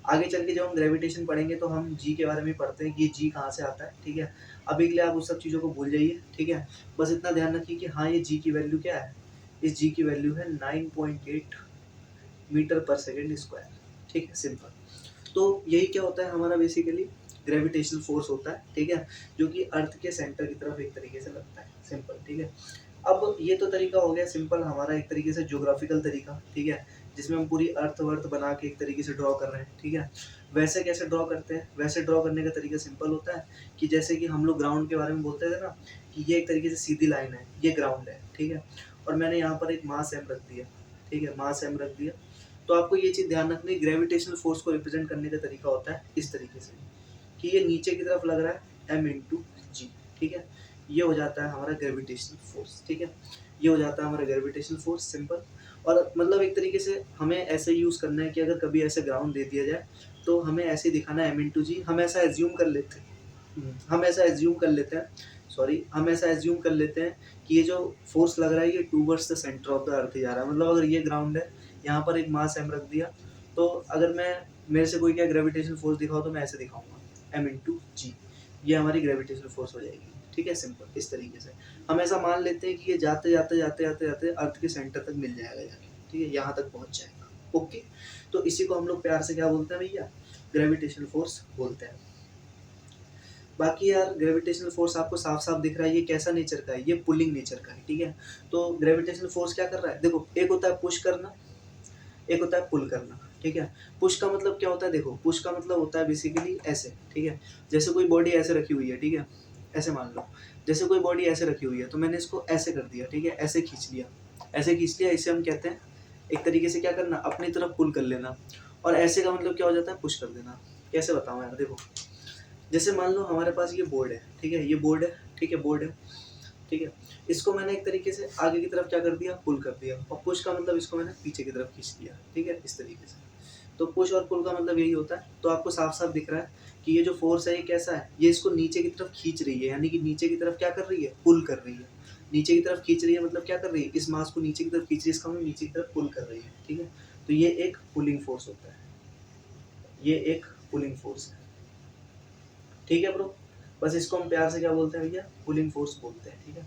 आगे चल के जब हम ग्रेविटेशन पढ़ेंगे तो हम जी के बारे में पढ़ते हैं कि ये जी कहाँ से आता है, ठीक है। अभी के लिए आप उस सब चीज़ों को भूल जाइए, ठीक है। बस इतना ध्यान रखिए कि हाँ, ये जी की वैल्यू क्या है, इस जी की वैल्यू है 9.8 मीटर पर सेकेंड स्क्वायर, ठीक है, सिंपल। तो यही क्या होता है हमारा, बेसिकली ग्रेविटेशनल फोर्स होता है, ठीक है, जो कि अर्थ के सेंटर की तरफ एक तरीके से लगता है, सिंपल, ठीक है। अब ये तो तरीका हो गया सिंपल हमारा, एक तरीके से ज्योग्राफिकल तरीका, ठीक है, जिसमें हम पूरी अर्थ वर्थ बना के एक तरीके से ड्रॉ कर रहे हैं, ठीक है। वैसे कैसे ड्रॉ करते हैं, वैसे ड्रॉ करने का तरीका सिंपल होता है कि जैसे कि हम लोग ग्राउंड के बारे में बोलते थे ना, कि ये एक तरीके से सीधी लाइन है, ये ग्राउंड है, ठीक है, और मैंने यहाँ पर एक मास एम रख दिया, ठीक है, मास एम रख दिया। तो आपको ये चीज़ ध्यान रखनी, ग्रेविटेशनल फोर्स को रिप्रेजेंट करने का तरीका होता है इस तरीके से कि ये नीचे की तरफ लग रहा है m इंटू जी, ठीक है। ये हो जाता है हमारा ग्रेविटेशनल फोर्स, ठीक है, ये हो जाता है हमारा ग्रेविटेशनल फोर्स, सिंपल। और मतलब एक तरीके से हमें ऐसे यूज़ करना है कि अगर कभी ऐसे ग्राउंड दे दिया जाए तो हमें ऐसे दिखाना है m इंटू जी। हम ऐसा एज्यूम कर लेते हैं, हम ऐसा एज्यूम कर लेते हैं, सॉरी, हम ऐसा एज्यूम कर लेते हैं कि ये जो फोर्स लग रहा है ये towards the centre of the earth जा रहा है। मतलब अगर ये ग्राउंड है, यहाँ पर एक मास m रख दिया, तो अगर मैं, मेरे से कोई क्या ग्रेविटेशनल फोर्स दिखाओ तो मैं ऐसे दिखाऊंगा m इंटू जी, ये हमारी ग्रेविटेशनल फोर्स हो जाएगी, ठीक है, सिंपल। इस तरीके से हम ऐसा मान लेते हैं कि ये जाते जाते जाते जाते जाते अर्थ के सेंटर तक मिल जाएगा जाके, ठीक है, यहाँ तक पहुँच जाएगा, ओके। तो इसी को हम लोग प्यार से क्या बोलते हैं भैया, ग्रेविटेशनल फोर्स बोलते हैं। बाकी यार ग्रेविटेशनल फोर्स आपको साफ साफ दिख रहा है, ये कैसा नेचर का है, ये पुलिंग नेचर का है, ठीक है। तो ग्रेविटेशनल फोर्स क्या कर रहा है, देखो, एक होता है पुश करना, एक होता है पुल करना, ठीक है। पुश का मतलब क्या होता है, देखो, पुश का मतलब होता है बेसिकली ऐसे, ठीक है, जैसे कोई बॉडी ऐसे रखी हुई है, ठीक है, ऐसे मान लो, जैसे कोई बॉडी ऐसे रखी हुई है तो मैंने इसको ऐसे कर दिया, ठीक है, ऐसे खींच लिया, ऐसे खींच लिया, इसे हम कहते हैं एक तरीके से क्या करना, अपनी तरफ पुल कर लेना। और ऐसे का मतलब क्या हो जाता है, पुश कर देना। कैसे बताऊँ यार, देखो, जैसे मान लो हमारे पास ये बोर्ड है, ठीक है, ये बोर्ड है, ठीक है, बोर्ड है, ठीक है। इसको मैंने एक तरीके से आगे की तरफ क्या कर दिया, पुल कर दिया, और पुश का मतलब इसको मैंने पीछे की तरफ खींच दिया, ठीक है, इस तरीके से। तो पुश और पुल का मतलब यही होता है। तो आपको साफ साफ दिख रहा है कि ये जो फोर्स है ये कैसा है, ये इसको नीचे की तरफ खींच रही है, यानी कि नीचे की तरफ क्या कर रही है, पुल कर रही है। नीचे की तरफ खींच रही है मतलब क्या कर रही है, इस मास को नीचे की तरफ खींच रही है, इसका मतलब नीचे की तरफ पुल कर रही है, ठीक है। तो ये एक पुलिंग फोर्स होता है, ये एक पुलिंग फोर्स है, ठीक है ब्रो। बस इसको हम प्यार से क्या बोलते हैं भैया, पुलिंग फोर्स बोलते हैं, ठीक है।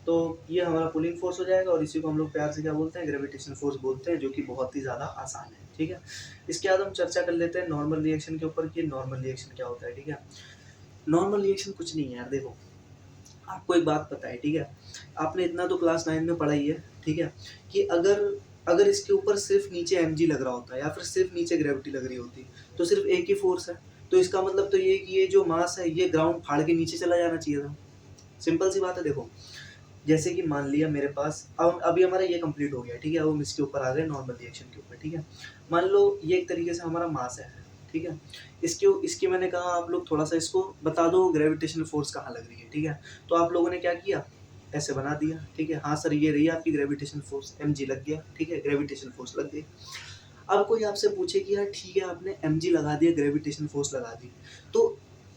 तो ये हमारा पुलिंग फोर्स हो जाएगा, और इसी को हम लोग प्यार से क्या बोलते हैं, ग्रेविटेशनल फोर्स बोलते हैं, जो कि बहुत ही ज़्यादा आसान है, ठीक है। इसके बाद हम चर्चा कर लेते हैं नॉर्मल रिएक्शन के ऊपर कि नॉर्मल रिएक्शन क्या होता है, ठीक है। नॉर्मल रिएक्शन कुछ नहीं है यार, देखो, आपको एक बात पता है, ठीक है, आपने इतना तो क्लास 9 में पढ़ा ही है, ठीक है, कि अगर अगर इसके ऊपर सिर्फ नीचे mg लग रहा होता है या फिर सिर्फ नीचे ग्रेविटी लग रही होती तो सिर्फ एक ही फोर्स है, तो इसका मतलब तो ये कि ये जो मास है ये ग्राउंड फाड़ के नीचे चला जाना चाहिए था। सिंपल सी बात है। देखो, जैसे कि मान लिया मेरे पास अब अभी हमारा ये कंप्लीट हो गया, ठीक है, अब हम इसके ऊपर आ गए नॉर्मल रिएक्शन के ऊपर, ठीक है। मान लो ये एक तरीके से हमारा मास है, ठीक है, इसकी मैंने कहा आप लोग थोड़ा सा इसको बता दो ग्रेविटेशनल फोर्स कहाँ लग रही है, ठीक है। तो आप लोगों ने क्या किया, ऐसे बना दिया, ठीक है, हाँ सर ये रही आपकी ग्रेविटेशनल फोर्स, mg लग गया, ठीक है, ग्रेविटेशनल फोर्स लग गई। अब कोई आपसे पूछे कि यार ठीक है आपने mg लगा दिया, ग्रेविटेशनल फोर्स लगा दी, तो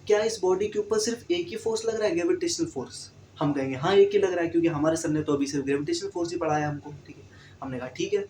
क्या इस बॉडी के ऊपर सिर्फ एक ही फोर्स लग रहा है, ग्रेविटेशनल फोर्स? हम कहेंगे हाँ एक ही लग रहा है, क्योंकि हमारे सर ने तो अभी सिर्फ ग्रेविटेशनल फोर्स ही पढ़ाया हमको, ठीक है। हमने कहा ठीक है,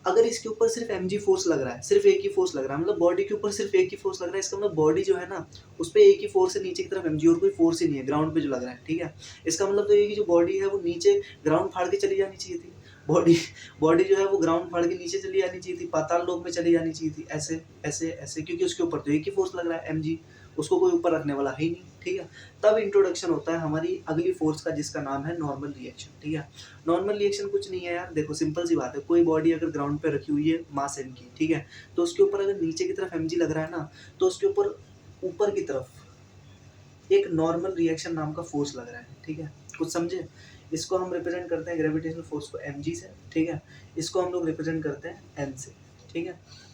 अगर इसके ऊपर सिर्फ mg फोर्स लग रहा है, सिर्फ एक ही फोर्स लग रहा है, मतलब बॉडी के ऊपर सिर्फ एक ही फोर्स लग रहा है, इसका मतलब बॉडी जो है ना उस पर एक ही फोर्स है नीचे की तरफ mg, और कोई फोर्स ही नहीं है ग्राउंड पे जो लग रहा है, ठीक है। इसका मतलब तो ये कि जो बॉडी है वो नीचे ग्राउंड फाड़ के चली जानी चाहिए थी, बॉडी बॉडी जो है वो ग्राउंड फाड़ के नीचे चली जानी चाहिए थी, पाताल लोक में चली जानी चाहिए थी, ऐसे ऐसे ऐसे, क्योंकि उसके ऊपर तो एक ही फोर्स लग रहा है mg, उसको कोई ऊपर रखने वाला है ही नहीं, ठीक है। तब इंट्रोडक्शन होता है हमारी अगली फोर्स का, जिसका नाम है नॉर्मल रिएक्शन, ठीक है। नॉर्मल रिएक्शन कुछ नहीं है यार, देखो सिंपल सी बात है, कोई बॉडी अगर ग्राउंड पे रखी हुई है मास m की, ठीक है, तो उसके ऊपर अगर नीचे की तरफ mg लग रहा है ना, तो उसके ऊपर ऊपर की तरफ एक नॉर्मल रिएक्शन नाम का फोर्स लग रहा है, ठीक है। कुछ समझे? इसको हम रिप्रेजेंट करते हैं ग्रेविटेशनल फोर्स को mg से, ठीक है, इसको हम लोग रिप्रेजेंट करते हैं n से, ठीक है।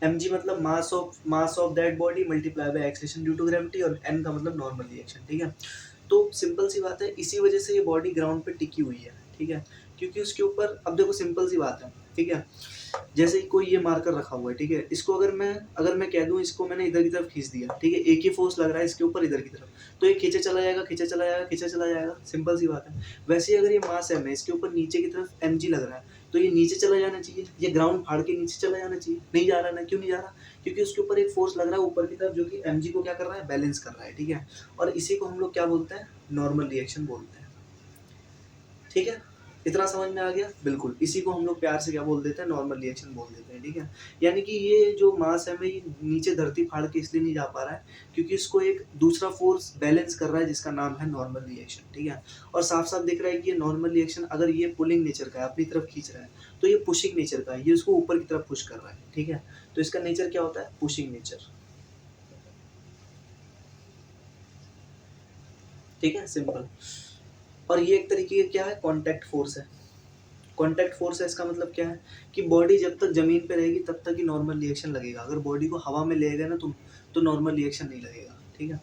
mg मतलब mass of that body multiply by acceleration due to gravity, और n का मतलब नॉर्मल रिएक्शन, ठीक है। तो सिंपल सी बात है, इसी वजह से ये बॉडी ग्राउंड पे टिकी हुई है, ठीक है, क्योंकि उसके ऊपर, अब देखो सिंपल सी बात है, ठीक है, जैसे कि कोई ये मार्कर रखा हुआ है, ठीक है, इसको अगर मैं कह दूं इसको मैंने इधर की तरफ खींच दिया, ठीक है, एक ही फोर्स लग रहा है इसके ऊपर इधर की तरफ, तो ये खींचे चला जाएगा, खींचे चला जाएगा, खींचे चला जाएगा, सिंपल सी बात है। वैसे ही अगर ये मास m है, इसके ऊपर नीचे की तरफ mg लग रहा है, तो ये नीचे चला जाना चाहिए, ये ग्राउंड फाड़ के नीचे चला जाना चाहिए, नहीं जा रहा ना, क्यों नहीं जा रहा? क्योंकि उसके ऊपर एक फोर्स लग रहा है ऊपर की तरफ, जो कि mg को क्या कर रहा है, बैलेंस कर रहा है, ठीक है। और इसी को हम लोग क्या बोलते हैं, नॉर्मल रिएक्शन बोलते हैं, ठीक है। इतना समझ में आ गया? बिल्कुल, इसी को हम लोग प्यार से क्या बोल देते हैं, नॉर्मल रिएक्शन बोल देते हैं, ठीक है। यानी कि ये जो मास है ये नीचे धरती फाड़ के इसलिए नहीं जा पा रहा है क्योंकि इसको एक दूसरा फोर्स बैलेंस कर रहा है, जिसका नाम है नॉर्मल रिएक्शन, ठीक है। और साफ साफ दिख रहा है कि ये नॉर्मल रिएक्शन अगर ये पुलिंग नेचर का है, अपनी तरफ खींच रहा है, तो ये पुशिंग नेचर का है, ये उसको ऊपर की तरफ पुश कर रहा है, ठीक है। तो इसका नेचर क्या होता है, पुशिंग नेचर, ठीक है, सिंपल। और ये एक तरीके का क्या है, कॉन्टैक्ट फोर्स है। कॉन्टैक्ट फोर्स है, इसका मतलब क्या है कि बॉडी जब तक जमीन पे रहेगी तब तक ही नॉर्मल रिएक्शन लगेगा, अगर बॉडी को हवा में ले गए ना तुम, तो नॉर्मल रिएक्शन नहीं लगेगा, ठीक है।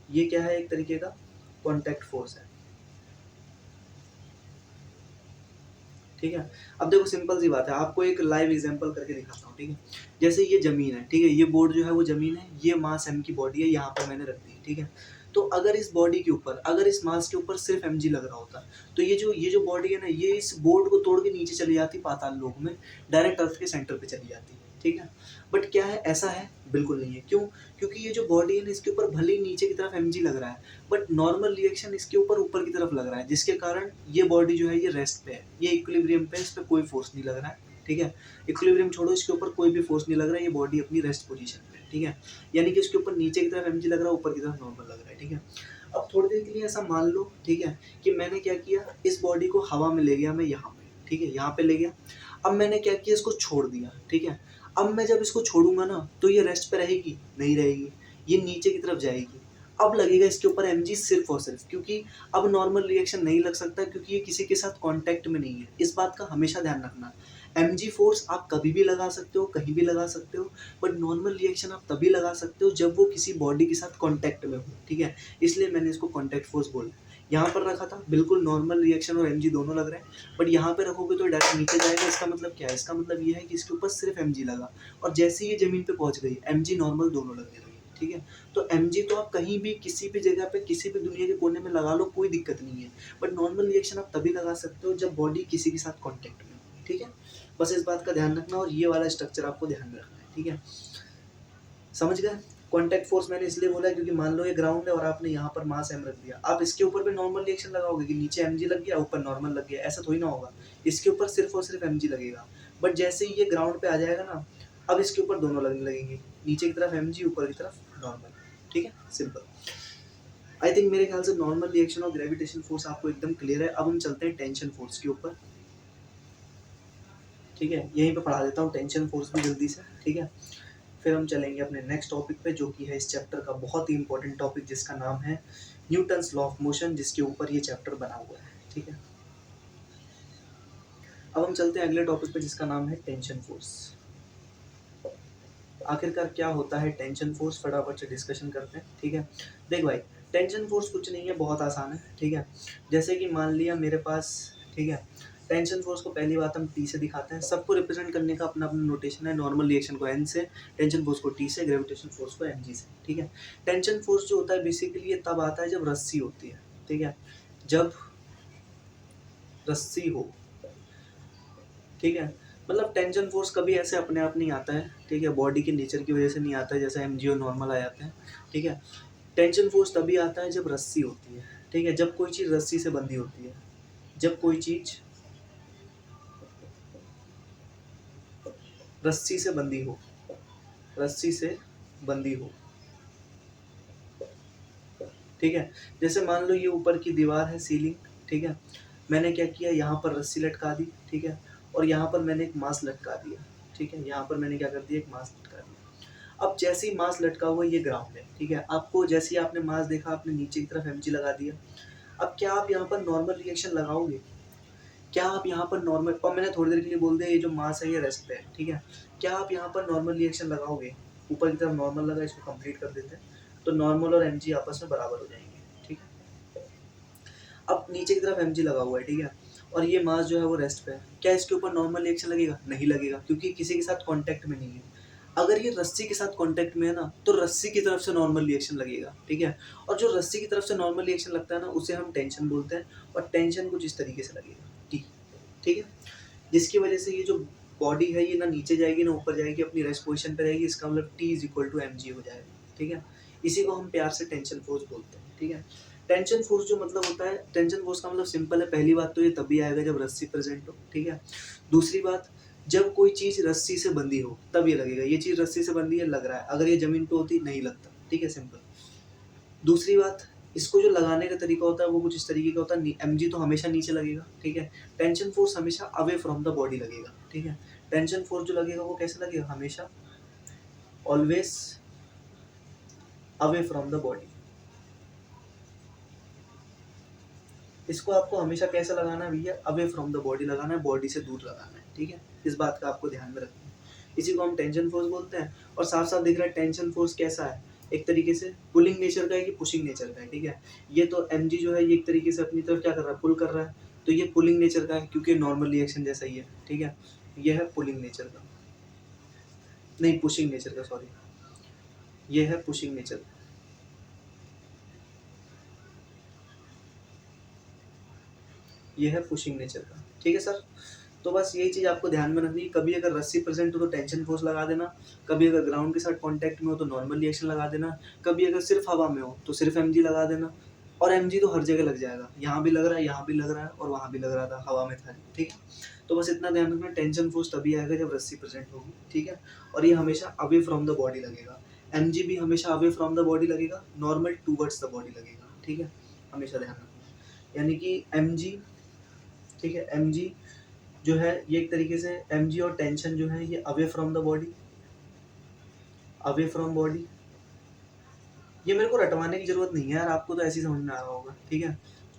ये क्या है, एक तरीके का कॉन्टैक्ट फोर्स है, ठीक है। अब देखो सिंपल सी बात है, आपको एक लाइव एग्जांपल करके दिखाता हूँ, ठीक है। जैसे ये जमीन है, ठीक है, ये बोर्ड जो है वो जमीन है, ये मास m की बॉडी है, यहाँ पर मैंने रख दी, ठीक है। तो अगर इस बॉडी के ऊपर, अगर इस मास के ऊपर सिर्फ mg लग रहा होता, तो ये जो बॉडी है ना, ये इस बोर्ड को तोड़ के नीचे चली जाती पाताल लोक में, डायरेक्ट अर्थ के सेंटर पे चली जाती, ठीक है। बट क्या है, ऐसा है? बिल्कुल नहीं है। क्यों? क्योंकि ये जो बॉडी है ना, इसके ऊपर भले ही नीचे की तरफ mg लग रहा है, बट नॉर्मल रिएक्शन इसके ऊपर की तरफ लग रहा है, जिसके कारण ये बॉडी जो है ये रेस्ट पे है, ये इक्विलिब्रियम पे है, इस पे कोई फोर्स नहीं लग रहा है, ठीक है। इक्विलिब्रियम छोड़ो, इसके ऊपर कोई भी फोर्स नहीं लग रहा है, ये बॉडी अपनी रेस्ट पोजीशन पे है, ठीक है। यानी कि इसके ऊपर नीचे की तरफ mg लग रहा है, ऊपर की तरफ नॉर्मल लग रहा है, ठीक है। अब थोड़ी देर के लिए ऐसा मान लो, ठीक है, कि मैंने क्या किया, इस बॉडी को हवा में ले गया मैं यहाँ पे, ठीक है, यहाँ पे ले गया। अब मैंने क्या किया, इसको छोड़ दिया, ठीक है। अब मैं जब इसको छोड़ूंगा ना, तो ये रेस्ट पे रहेगी? नहीं रहेगी, ये नीचे की तरफ जाएगी। अब लगेगा इसके ऊपर mg सिर्फ और सिर्फ, क्योंकि अब नॉर्मल रिएक्शन नहीं लग सकता, क्योंकि ये किसी के साथ कांटेक्ट में नहीं है। इस बात का हमेशा ध्यान रखना, mg फोर्स आप कभी भी लगा सकते हो, कहीं भी लगा सकते हो, बट नॉर्मल रिएक्शन आप तभी लगा सकते हो जब वो किसी बॉडी के साथ कांटेक्ट में हो, ठीक है। इसलिए मैंने इसको कांटेक्ट फोर्स बोला। यहाँ पर रखा था, बिल्कुल नॉर्मल रिएक्शन और mg दोनों लग रहे हैं, बट यहाँ पे रखोगे तो डायरेक्ट नीचे जाएगा। इसका मतलब क्या है, इसका मतलब ये है कि इसके ऊपर सिर्फ mg लगा, और जैसे ही ये जमीन पे पहुंच गई, mg नॉर्मल दोनों लगने लगे, ठीक है। तो mg तो आप कहीं भी, किसी भी जगह पे, किसी भी दुनिया के कोने में लगा लो, कोई दिक्कत नहीं है, बट नॉर्मल रिएक्शन आप तभी लगा सकते हो जब बॉडी किसी के साथ कॉन्टेक्ट में हो, ठीक है। बस इस बात का ध्यान रखना, और ये वाला स्ट्रक्चर आपको ध्यान रखना है, ठीक है। समझ गए? कॉन्टैक्ट फोर्स मैंने इसलिए बोला क्योंकि मान लो ये ग्राउंड है और आपने यहाँ पर मास m रख दिया, आप इसके ऊपर भी नॉर्मल रिएक्शन लगाओगे कि नीचे mg लग गया, ऊपर नॉर्मल लग गया, ऐसा थोड़ी ना होगा। इसके ऊपर सिर्फ और सिर्फ mg लगेगा, बट जैसे ही ये ग्राउंड पे आ जाएगा ना, अब इसके ऊपर दोनों लगने लगेंगे, नीचे की तरफ mg, ऊपर की तरफ नॉर्मल, ठीक है, सिंपल। आई थिंक मेरे ख्याल से नॉर्मल रिएक्शन और ग्रेविटेशन फोर्स आपको एकदम क्लियर है। अब हम चलते हैं टेंशन फोर्स के ऊपर, ठीक है। यहीं पे पढ़ा देता हूँ टेंशन फोर्स भी जल्दी से, ठीक है। फिर हम चलेंगे अपने नेक्स्ट टॉपिक पे, जो कि है इस चैप्टर का बहुत ही इंपॉर्टेंट टॉपिक, जिसका नाम है न्यूटन्स लॉ ऑफ मोशन, जिसके ऊपर ये चैप्टर बना हुआ है, ठीक है। अब हम चलते हैं अगले टॉपिक पे, जिसका नाम है टेंशन फोर्स। आखिरकार क्या होता है टेंशन फोर्स, फटाफट से डिस्कशन करते हैं, ठीक है। देख भाई, टेंशन फोर्स कुछ नहीं है, बहुत आसान है, ठीक है। जैसे कि मान लिया मेरे पास, ठीक है, टेंशन फोर्स को पहली बात हम टी से दिखाते हैं। सबको रिप्रेजेंट करने का अपना अपना नोटेशन है। नॉर्मल रिएक्शन को एन से, टेंशन फोर्स को टी से, ग्रेविटेशन फोर्स को एम जी से, ठीक है। टेंशन फोर्स जो होता है बेसिकली ये तब आता है जब रस्सी होती है, ठीक है, जब रस्सी हो, ठीक है। मतलब टेंशन फोर्स कभी ऐसे अपने आप नहीं आता है, ठीक है, बॉडी के नेचर की वजह से नहीं आता है जैसे एमजीओ नॉर्मल आ जाते हैं, ठीक है। टेंशन फोर्स तभी आता है जब रस्सी होती है, ठीक है, जब कोई चीज़ रस्सी से बंधी होती है, जब कोई चीज़ रस्सी से बंधी हो, रस्सी से बंधी हो, ठीक है। जैसे मान लो ये ऊपर की दीवार है, सीलिंग, ठीक है, मैंने क्या किया, यहाँ पर रस्सी लटका दी, ठीक है, और यहाँ पर मैंने एक मास लटका दिया, ठीक है, यहाँ पर मैंने क्या कर दिया, एक मास लटका दिया। अब जैसे ही मास लटका हुआ, ये ग्राउंड है, ठीक है, आपको जैसे ही आपने मास देखा, आपने नीचे की तरफ एमजी लगा दिया। अब क्या आप यहाँ पर नॉर्मल रिएक्शन लगाओगे? क्या आप यहाँ पर नॉर्मल, और मैंने थोड़ी देर के लिए बोल दिया ये जो मास है ये रेस्ट पे है, ठीक है, क्या आप यहाँ पर नॉर्मल रिएक्शन लगाओगे? ऊपर की तरफ नॉर्मल लगा, इसको कंप्लीट कर देते हैं, तो नॉर्मल और एमजी आपस में बराबर हो जाएंगे, ठीक है। अब नीचे की तरफ एमजी लगा हुआ है, ठीक है, और ये मास जो है वो रेस्ट पे है, क्या इसके ऊपर नॉर्मल रिएक्शन लगेगा? नहीं लगेगा, क्योंकि किसी के साथ कांटेक्ट में नहीं है। अगर ये रस्सी के साथ कांटेक्ट में है ना, तो रस्सी की तरफ से नॉर्मल रिएक्शन लगेगा, ठीक है, और जो रस्सी की तरफ से नॉर्मल रिएक्शन लगता है ना, उसे हम टेंशन बोलते हैं, और टेंशन कुछ इस तरीके से लगेगा, ठीक, ठीक है, जिसकी वजह से ये जो बॉडी है ये ना नीचे जाएगी ना ऊपर जाएगी, अपनी रेस्ट पोजीशन पे रहेगी। इसका मतलब T is equal to mg हो जाएगा, ठीक है। इसी को हम प्यार से टेंशन फोर्स बोलते हैं, ठीक है। टेंशन फोर्स जो मतलब होता है, टेंशन फोर्स का मतलब सिंपल है। पहली बात तो ये तभी आएगा जब रस्सी प्रेजेंट हो, ठीक है। दूसरी बात, जब कोई चीज़ रस्सी से बंधी हो तब ये लगेगा। ये चीज़ रस्सी से बंधी है, लग रहा है, अगर ये जमीन पे होती नहीं लगता, ठीक है, सिंपल। दूसरी बात, इसको जो लगाने का तरीका होता है वो कुछ इस तरीके का होता है। एमजी तो हमेशा नीचे लगेगा, ठीक है। टेंशन फोर्स हमेशा अवे फ्रॉम द बॉडी लगेगा, ठीक है। टेंशन फोर्स जो लगेगा वो कैसे लगेगा? हमेशा always away from the body. इसको आपको हमेशा कैसे लगाना है भैया? अवे फ्रॉम द बॉडी लगाना है, बॉडी से दूर लगाना है, ठीक है। इस बात का आपको ध्यान में रखना है। इसी को हम टेंशन फोर्स बोलते हैं। और साफ साफ दिख रहा है टेंशन फोर्स कैसा है, एक तरीके से पुलिंग नेचर का है कि पुशिंग नेचर का है, ठीक है। ये तो एमजी जो है ये एक तरीके से अपनी तरफ क्या कर रहा है, पुल कर रहा है, तो ये पुलिंग नेचर का है क्योंकि नॉर्मल रिएक्शन जैसा ही है, ठीक है। ये है पुलिंग नेचर का, नहीं पुशिंग नेचर का, सॉरी, ये है पुशिंग नेचर का, ये है पुशिंग नेचर का, ठीक है सर। तो बस यही चीज़ आपको ध्यान में रखनी है। कभी अगर रस्सी प्रेजेंट हो तो टेंशन फोर्स लगा देना, कभी अगर ग्राउंड के साथ कांटेक्ट में हो तो नॉर्मल रिएक्शन लगा देना, कभी अगर सिर्फ हवा में हो तो सिर्फ एमजी लगा देना। और एमजी तो हर जगह लग जाएगा, यहाँ भी लग रहा है, यहाँ भी लग रहा है, और वहाँ भी लग रहा था, हवा में था, ठीक है। तो बस इतना ध्यान रखना, टेंशन फोर्स तभी आएगा जब रस्सी प्रेजेंट होगी, ठीक है। और ये हमेशा अवे फ्रॉम द बॉडी लगेगा। एमजी भी हमेशा अवे फ्रॉम द बॉडी लगेगा, नॉर्मल टूवर्ड्स द बॉडी लगेगा, ठीक है, हमेशा ध्यान रखना। यानी कि एमजी, ठीक है, एमजी जो है ये एक तरीके से एमजी और टेंशन जो है ये away from the body, away from body. ये मेरे को रटवाने की जरूरत नहीं है यार, आपको तो ऐसे ही समझ में आ रहा होगा, ठीक है।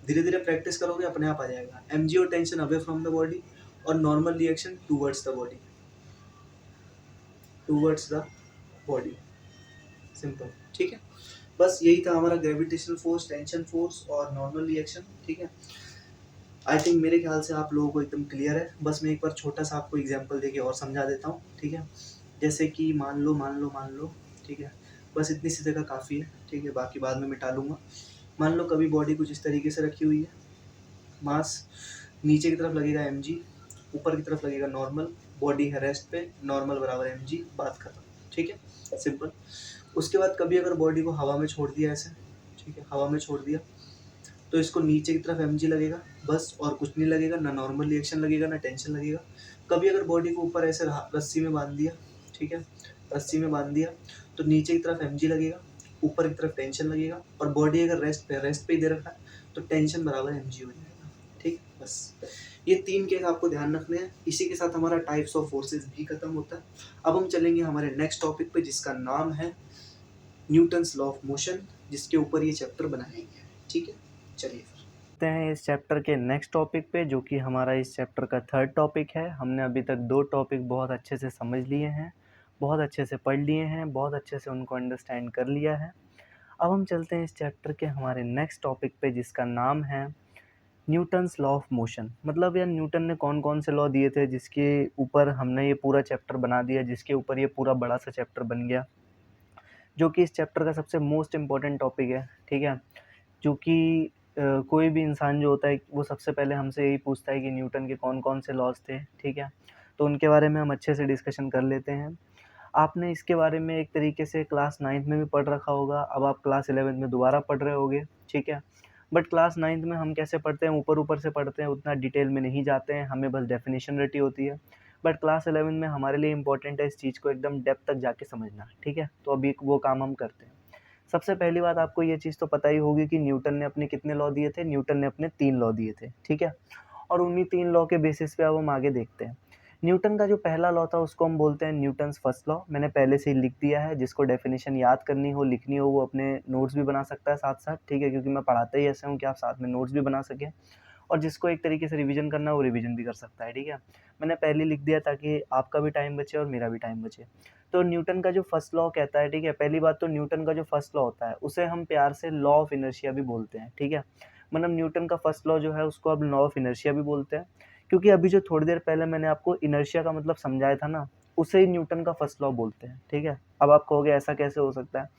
धीरे धीरे प्रैक्टिस करोगे अपने आप आ जाएगा। एमजी और tension away from the body, और normal reaction towards the body, towards the body, simple, ठीक है। बस यही था हमारा ग्रेविटेशनल फोर्स, टेंशन फोर्स और नॉर्मल रिएक्शन, ठीक है। आई थिंक मेरे ख्याल से आप लोगों को एकदम क्लियर है। बस मैं एक बार छोटा सा आपको एग्जांपल देके और समझा देता हूँ, ठीक है। जैसे कि मान लो, ठीक है, बस इतनी सी जगह काफ़ी है, ठीक है, बाकी बाद में मिटा लूँगा। मान लो कभी बॉडी कुछ इस तरीके से रखी हुई है, मास नीचे की तरफ लगेगा mg, ऊपर की तरफ लगेगा नॉर्मल, बॉडी है रेस्ट पे, नॉर्मल बराबर mg, बात खत्म, ठीक है, सिंपल। उसके बाद कभी अगर बॉडी को हवा में छोड़ दिया ऐसे, ठीक है, हवा में छोड़ दिया, तो इसको नीचे की तरफ mg लगेगा, बस, और कुछ नहीं लगेगा, ना नॉर्मल रिएक्शन लगेगा ना टेंशन लगेगा। कभी अगर बॉडी को ऊपर ऐसे रस्सी में बांध दिया, ठीक है, रस्सी में बांध दिया, तो नीचे की तरफ mg लगेगा, ऊपर की तरफ टेंशन लगेगा, और बॉडी अगर रेस्ट पे ही दे रखा है तो टेंशन बराबर mg हो जाएगा। ठीक, बस ये 3 केस आपको ध्यान रखने हैं। इसी के साथ हमारा टाइप्स ऑफ फोर्सेस भी खत्म होता है। अब हम चलेंगे हमारे नेक्स्ट टॉपिक पे, जिसका नाम है न्यूटन्स लॉ ऑफ मोशन, जिसके ऊपर ये चैप्टर बनाया गया है। ठीक है, चलिए फिर हैं इस चैप्टर के नेक्स्ट टॉपिक पे, जो कि हमारा इस चैप्टर का थर्ड टॉपिक है। हमने अभी तक 2 टॉपिक बहुत अच्छे से समझ लिए हैं, बहुत अच्छे से पढ़ लिए हैं, बहुत अच्छे से उनको अंडरस्टैंड कर लिया है। अब हम चलते हैं इस चैप्टर के हमारे नेक्स्ट टॉपिक पे, जिसका नाम है न्यूटन्स लॉ ऑफ मोशन। मतलब यार न्यूटन ने कौन कौन से लॉ दिए थे जिसके ऊपर हमने ये पूरा चैप्टर बना दिया, जिसके ऊपर ये पूरा बड़ा सा चैप्टर बन गया, जो कि इस चैप्टर का सबसे मोस्ट इम्पॉर्टेंट टॉपिक है। ठीक है, जो कि कोई भी इंसान जो होता है वो सबसे पहले हमसे यही पूछता है कि न्यूटन के कौन कौन से लॉज थे। ठीक है, तो उनके बारे में हम अच्छे से डिस्कशन कर लेते हैं। आपने इसके बारे में एक तरीके से क्लास 9th में भी पढ़ रखा होगा, अब आप क्लास 11th में दोबारा पढ़ रहे होगे। ठीक है, बट क्लास 9th में हम कैसे पढ़ते हैं, ऊपर ऊपर से पढ़ते हैं, उतना डिटेल में नहीं जाते हैं, हमें बस डेफिनेशन रटी होती है। बट क्लास 11 में हमारे लिए इंपॉर्टेंट है इस चीज़ को एकदम डेप्थ तक जाके समझना। ठीक है, तो अभी वो काम हम करते हैं। सबसे पहली बात, आपको ये चीज़ तो पता ही होगी कि न्यूटन ने अपने कितने लॉ दिए थे। न्यूटन ने अपने 3 लॉ दिए थे। ठीक है, और उन्हीं 3 लॉ के बेसिस पे अब हम आगे देखते हैं। न्यूटन का जो पहला लॉ था उसको हम बोलते हैं न्यूटन्स फर्स्ट लॉ। मैंने पहले से ही लिख दिया है, जिसको डेफिनेशन याद करनी हो, लिखनी हो, वो अपने नोट्स भी बना सकता है साथ साथ। ठीक है, क्योंकि मैं पढ़ाता ही ऐसे हूँ कि आप साथ में नोट्स भी बना सकें, और जिसको एक तरीके से रिवीजन करना है वो रिवीजन भी कर सकता है। ठीक है, मैंने पहले लिख दिया ताकि आपका भी टाइम बचे और मेरा भी टाइम बचे। तो न्यूटन का जो फर्स्ट लॉ कहता है, ठीक है, पहली बात तो न्यूटन का जो फर्स्ट लॉ होता है उसे हम प्यार से लॉ ऑफ इनर्शिया भी बोलते हैं। ठीक है, मतलब न्यूटन का फर्स्ट लॉ जो है उसको अब लॉ ऑफ इनर्शिया भी बोलते हैं, क्योंकि अभी जो थोड़ी देर पहले मैंने आपको इनर्शिया का मतलब समझाया था ना, उसे ही न्यूटन का फर्स्ट लॉ बोलते हैं। ठीक है, अब आप कहोगे ऐसा कैसे हो सकता है।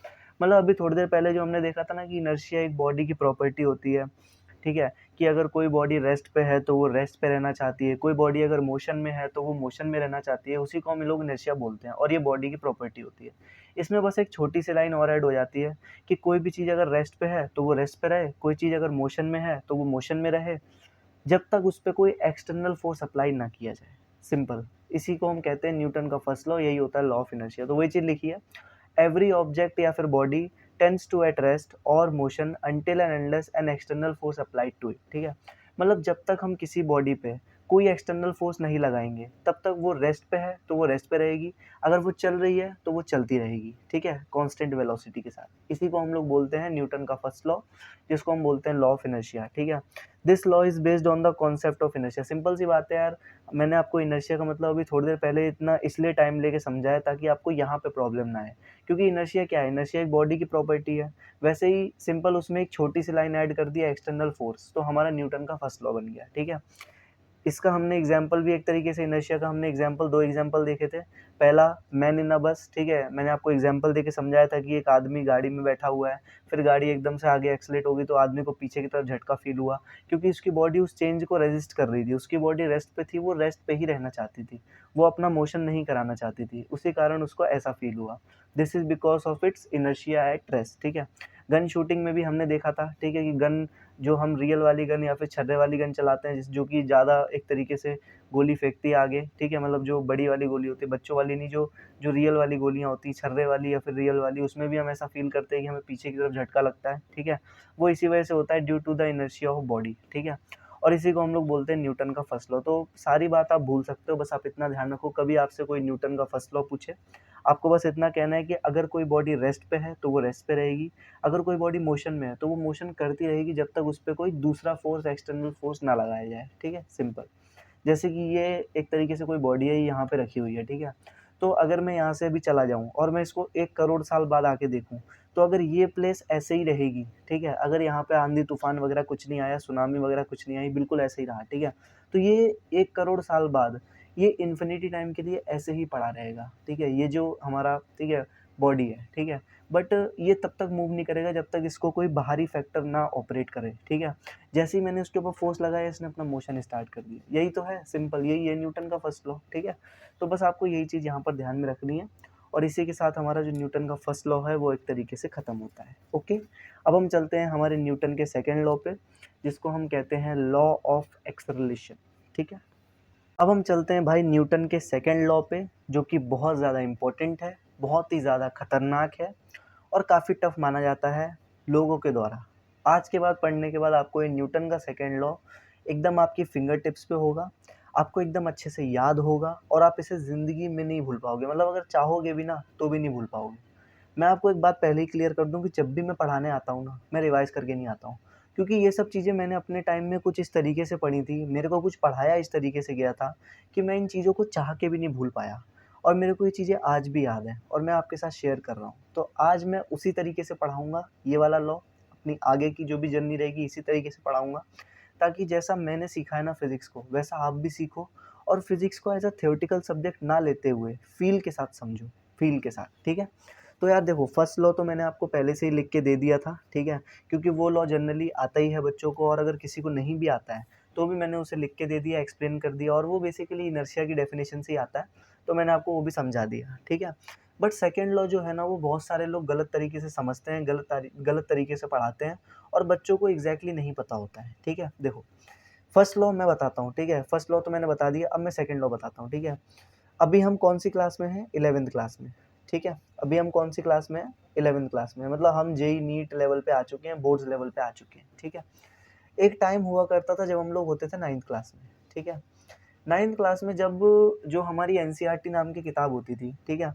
मतलब अभी थोड़ी देर पहले जो हमने देखा था ना कि इनर्शिया एक बॉडी की प्रॉपर्टी होती है। ठीक है, कि अगर कोई बॉडी रेस्ट पे है तो वो रेस्ट पे रहना चाहती है, कोई बॉडी अगर मोशन में है तो वो मोशन में रहना चाहती है, उसी को हम लोग इनर्शिया बोलते हैं, और ये बॉडी की प्रॉपर्टी होती है। इसमें बस एक छोटी सी लाइन और ऐड हो जाती है कि कोई भी चीज़ अगर रेस्ट पे है तो वो रेस्ट पे रहे, कोई चीज़ अगर मोशन में है तो वो मोशन में रहे, जब तक उस पे कोई एक्सटर्नल फोर्स अप्लाई ना किया जाए। सिंपल, इसी को हम कहते हैं न्यूटन का फर्स्ट लॉ, यही होता है लॉ ऑफ इनर्शिया। तो वही चीज़ लिखी है, एवरी ऑब्जेक्ट या फिर body tends to at rest और motion until and unless an external force applied to it. ठीक है, मतलब जब तक हम किसी बॉडी पे कोई एक्सटर्नल फोर्स नहीं लगाएंगे तब तक वो रेस्ट पे है तो वो रेस्ट पे रहेगी, अगर वो चल रही है तो वो चलती रहेगी। ठीक है, कांस्टेंट वेलोसिटी के साथ। इसी को हम लोग बोलते हैं न्यूटन का फर्स्ट लॉ, जिसको हम बोलते हैं लॉ ऑफ इनर्शिया। ठीक है, this law is based on the concept of inertia. Simple सी बात है यार, मैंने आपको इनर्शिया का मतलब अभी थोड़ी देर पहले इतना इसलिए टाइम लेके समझाया ताकि आपको यहाँ पे प्रॉब्लम ना आए, क्योंकि इनर्शिया क्या है, इनर्शिया एक बॉडी की प्रॉपर्टी है। वैसे ही सिंपल उसमें एक छोटी सी लाइन ऐड कर दिया एक्सटर्नल फोर्स, तो हमारा न्यूटन का फर्स्ट लॉ बन गया। ठीक है, इसका हमने एग्जाम्पल भी एक तरीके से इनर्शिया का हमने एग्जाम्पल 2 एग्जाम्पल देखे थे। पहला मैन इन अ बस। ठीक है, मैंने आपको एग्जाम्पल देके समझाया था कि एक आदमी गाड़ी में बैठा हुआ है, फिर गाड़ी एकदम से आगे एक्सलेट होगी तो आदमी को पीछे की तरफ झटका फील हुआ, क्योंकि उसकी बॉडी उस चेंज को रेजिस्ट कर रही थी, उसकी बॉडी रेस्ट पे थी, वो रेस्ट पे ही रहना चाहती थी, वो अपना मोशन नहीं कराना चाहती थी, उसी कारण उसको ऐसा फील हुआ। This is because of its inertia at rest. ठीक है, गन शूटिंग में भी हमने देखा था, ठीक है, कि गन जो हम रियल वाली गन या फिर छर्रे वाली गन चलाते हैं, जो कि ज़्यादा एक तरीके से गोली फेंकती है आगे। ठीक है, मतलब जो बड़ी वाली गोली होती है, बच्चों वाली नहीं, जो जो रियल वाली गोलियाँ होती हैं, छर्रे वाली या फिर रियल वाली, उसमें भी हम ऐसा फील करते हैं कि हमें पीछे की तरफ झटका लगता है। ठीक है, वो इसी वजह से होता है, due to the inertia of body. ठीक है, और इसी को हम लोग बोलते हैं न्यूटन का फर्स्ट लॉ। तो सारी बात आप भूल सकते हो, बस आप इतना ध्यान रखो, कभी आपसे कोई न्यूटन का फर्स्ट लॉ पूछे, आपको बस इतना कहना है कि अगर कोई बॉडी रेस्ट पे है तो वो रेस्ट पे रहेगी, अगर कोई बॉडी मोशन में है तो वो मोशन करती रहेगी जब तक उस पर कोई दूसरा फोर्स, एक्सटर्नल फोर्स ना लगाया जाए। ठीक है, सिंपल। जैसे कि ये एक तरीके से कोई बॉडी है, यहाँ पे रखी हुई है। ठीक है, तो अगर मैं यहाँ से अभी चला जाऊँ और मैं इसको 1 करोड़ साल बाद आके देखूँ, तो अगर ये प्लेस ऐसे ही रहेगी, ठीक है, अगर यहाँ पे आंधी तूफान वगैरह कुछ नहीं आया, सुनामी वगैरह कुछ नहीं आई, बिल्कुल ऐसे ही रहा, ठीक है, तो ये 1 करोड़ साल बाद ये इन्फिनिटी टाइम के लिए ऐसे ही पड़ा रहेगा। ठीक है, ये जो हमारा, ठीक है, बॉडी है, ठीक है, बट ये तब तक मूव नहीं करेगा जब तक इसको कोई बाहरी फैक्टर ना ऑपरेट करे। ठीक है, जैसे ही मैंने उसके ऊपर फोर्स लगाया, इसने अपना मोशन स्टार्ट कर दिया। यही तो है, सिंपल, यही है न्यूटन का फर्स्ट लॉ। ठीक है, तो बस आपको यही चीज़ यहाँ पर ध्यान में रखनी है, और इसी के साथ हमारा जो न्यूटन का फर्स्ट लॉ है वो एक तरीके से ख़त्म होता है। ओके, अब हम चलते हैं हमारे न्यूटन के सेकेंड लॉ पे, जिसको हम कहते हैं लॉ ऑफ एक्सेलरेशन। ठीक है, अब हम चलते हैं भाई न्यूटन के सेकेंड लॉ पे, जो कि बहुत ज़्यादा इम्पोर्टेंट है, बहुत ही ज़्यादा खतरनाक है, और काफ़ी टफ माना जाता है लोगों के द्वारा। आज के बाद पढ़ने के बाद आपको ये न्यूटन का सेकेंड लॉ एकदम आपकी फिंगर टिप्स पे होगा, आपको एकदम अच्छे से याद होगा और आप इसे ज़िंदगी में नहीं भूल पाओगे, मतलब अगर चाहोगे भी ना तो भी नहीं भूल पाओगे। मैं आपको एक बात पहले ही क्लियर कर दूँ कि जब भी मैं पढ़ाने आता हूँ ना, मैं रिवाइज़ करके नहीं आता हूँ। क्योंकि ये सब चीज़ें मैंने अपने टाइम में कुछ इस तरीके से पढ़ी थी, मेरे को कुछ पढ़ाया इस तरीके से गया था कि मैं इन चीज़ों को चाह के भी नहीं भूल पाया और मेरे को ये चीज़ें आज भी याद हैं और मैं आपके साथ शेयर कर रहा हूँ। तो आज मैं उसी तरीके से पढ़ाऊँगा ये वाला लॉ, अपनी आगे की जो भी जर्नी रहेगी इसी तरीके से पढ़ाऊँगा, ताकि जैसा मैंने सीखा है ना फिज़िक्स को, वैसा आप भी सीखो और फिज़िक्स को एज़ अ थ्योरेटिकल सब्जेक्ट ना लेते हुए फ़ील के साथ समझो, फ़ील के साथ, ठीक है? तो यार देखो, फर्स्ट लॉ तो मैंने आपको पहले से ही लिख के दे दिया था, ठीक है? क्योंकि वो लॉ जनरली आता ही है बच्चों को और अगर किसी को नहीं भी आता है, तो भी मैंने उसे लिख के दे दिया, एक्सप्लेन कर दिया और वो बेसिकली इनर्शिया की डेफिनेशन से ही आता है, तो मैंने आपको वो भी समझा दिया, ठीक है? बट सेकंड लॉ जो है ना, वो बहुत सारे लोग गलत तरीके से समझते हैं, गलत तरीके से पढ़ाते हैं और बच्चों को एग्ज़ैक्टली नहीं पता होता है, ठीक है? देखो, फर्स्ट लॉ मैं बताता हूँ, ठीक है? फर्स्ट लॉ तो मैंने बता दिया, अब मैं सेकंड लॉ बताता हूँ, ठीक है? अभी हम कौन-सी क्लास में हैं? 11th क्लास में, ठीक है? अभी हम कौन-सी क्लास में हैं? 11th क्लास में, मतलब हम जेईई नीट लेवल पे आ चुके हैं, बोर्ड्स लेवल पे आ चुके हैं, ठीक है? एक टाइम हुआ करता था जब हम लोग होते थे 9th क्लास में, ठीक है? 9th क्लास में जब जो हमारी एनसीईआरटी नाम की किताब होती थी, ठीक है?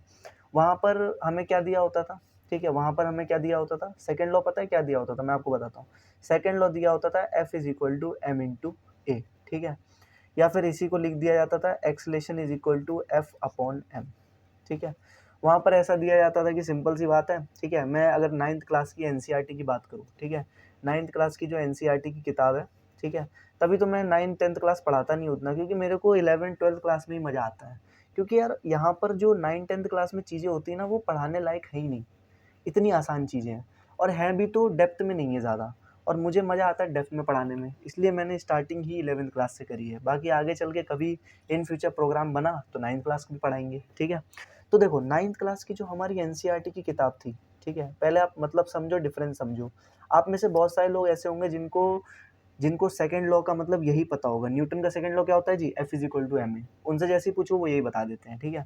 वहाँ पर हमें क्या दिया होता था, ठीक है? वहाँ पर हमें क्या दिया होता था? सेकंड लॉ पता है क्या दिया होता था? मैं आपको बताता हूँ। सेकंड लॉ दिया होता था F is equal to m into a, ठीक है? या फिर इसी को लिख दिया जाता था acceleration is equal to F upon m, ठीक है? वहाँ पर ऐसा दिया जाता था कि सिंपल सी बात है, ठीक है? मैं अगर 9th क्लास की एनसीईआरटी की बात करूँ, ठीक है? 9th क्लास की जो एनसीईआरटी की किताब है, ठीक है? तभी तो मैं 9th 10th क्लास पढ़ाता नहीं उतना, क्योंकि मेरे को 11th 12th क्लास में ही मज़ा आता है। क्योंकि यार यहाँ पर जो 9th 10th क्लास में चीज़ें होती हैं ना, वो पढ़ाने लायक है ही नहीं। इतनी आसान चीज़ें हैं और हैं भी तो डेप्थ में नहीं है ज़्यादा, और मुझे मज़ा आता है डेप्थ में पढ़ाने में, इसलिए मैंने स्टार्टिंग ही 11th क्लास से करी है। बाकी आगे चल के कभी इन फ्यूचर प्रोग्राम बना तो 9th क्लास भी पढ़ाएंगे, ठीक है? तो देखो, 9th क्लास की जो हमारी एनसीईआरटी की किताब थी, ठीक है? पहले आप मतलब समझो, डिफरेंस समझो। आप में से बहुत सारे लोग ऐसे होंगे जिनको जिनको सेकंड लॉ का मतलब यही पता होगा। न्यूटन का सेकंड लॉ क्या होता है जी? F is equal to ma। उनसे जैसे ही पूछो वो यही बता देते हैं, ठीक है?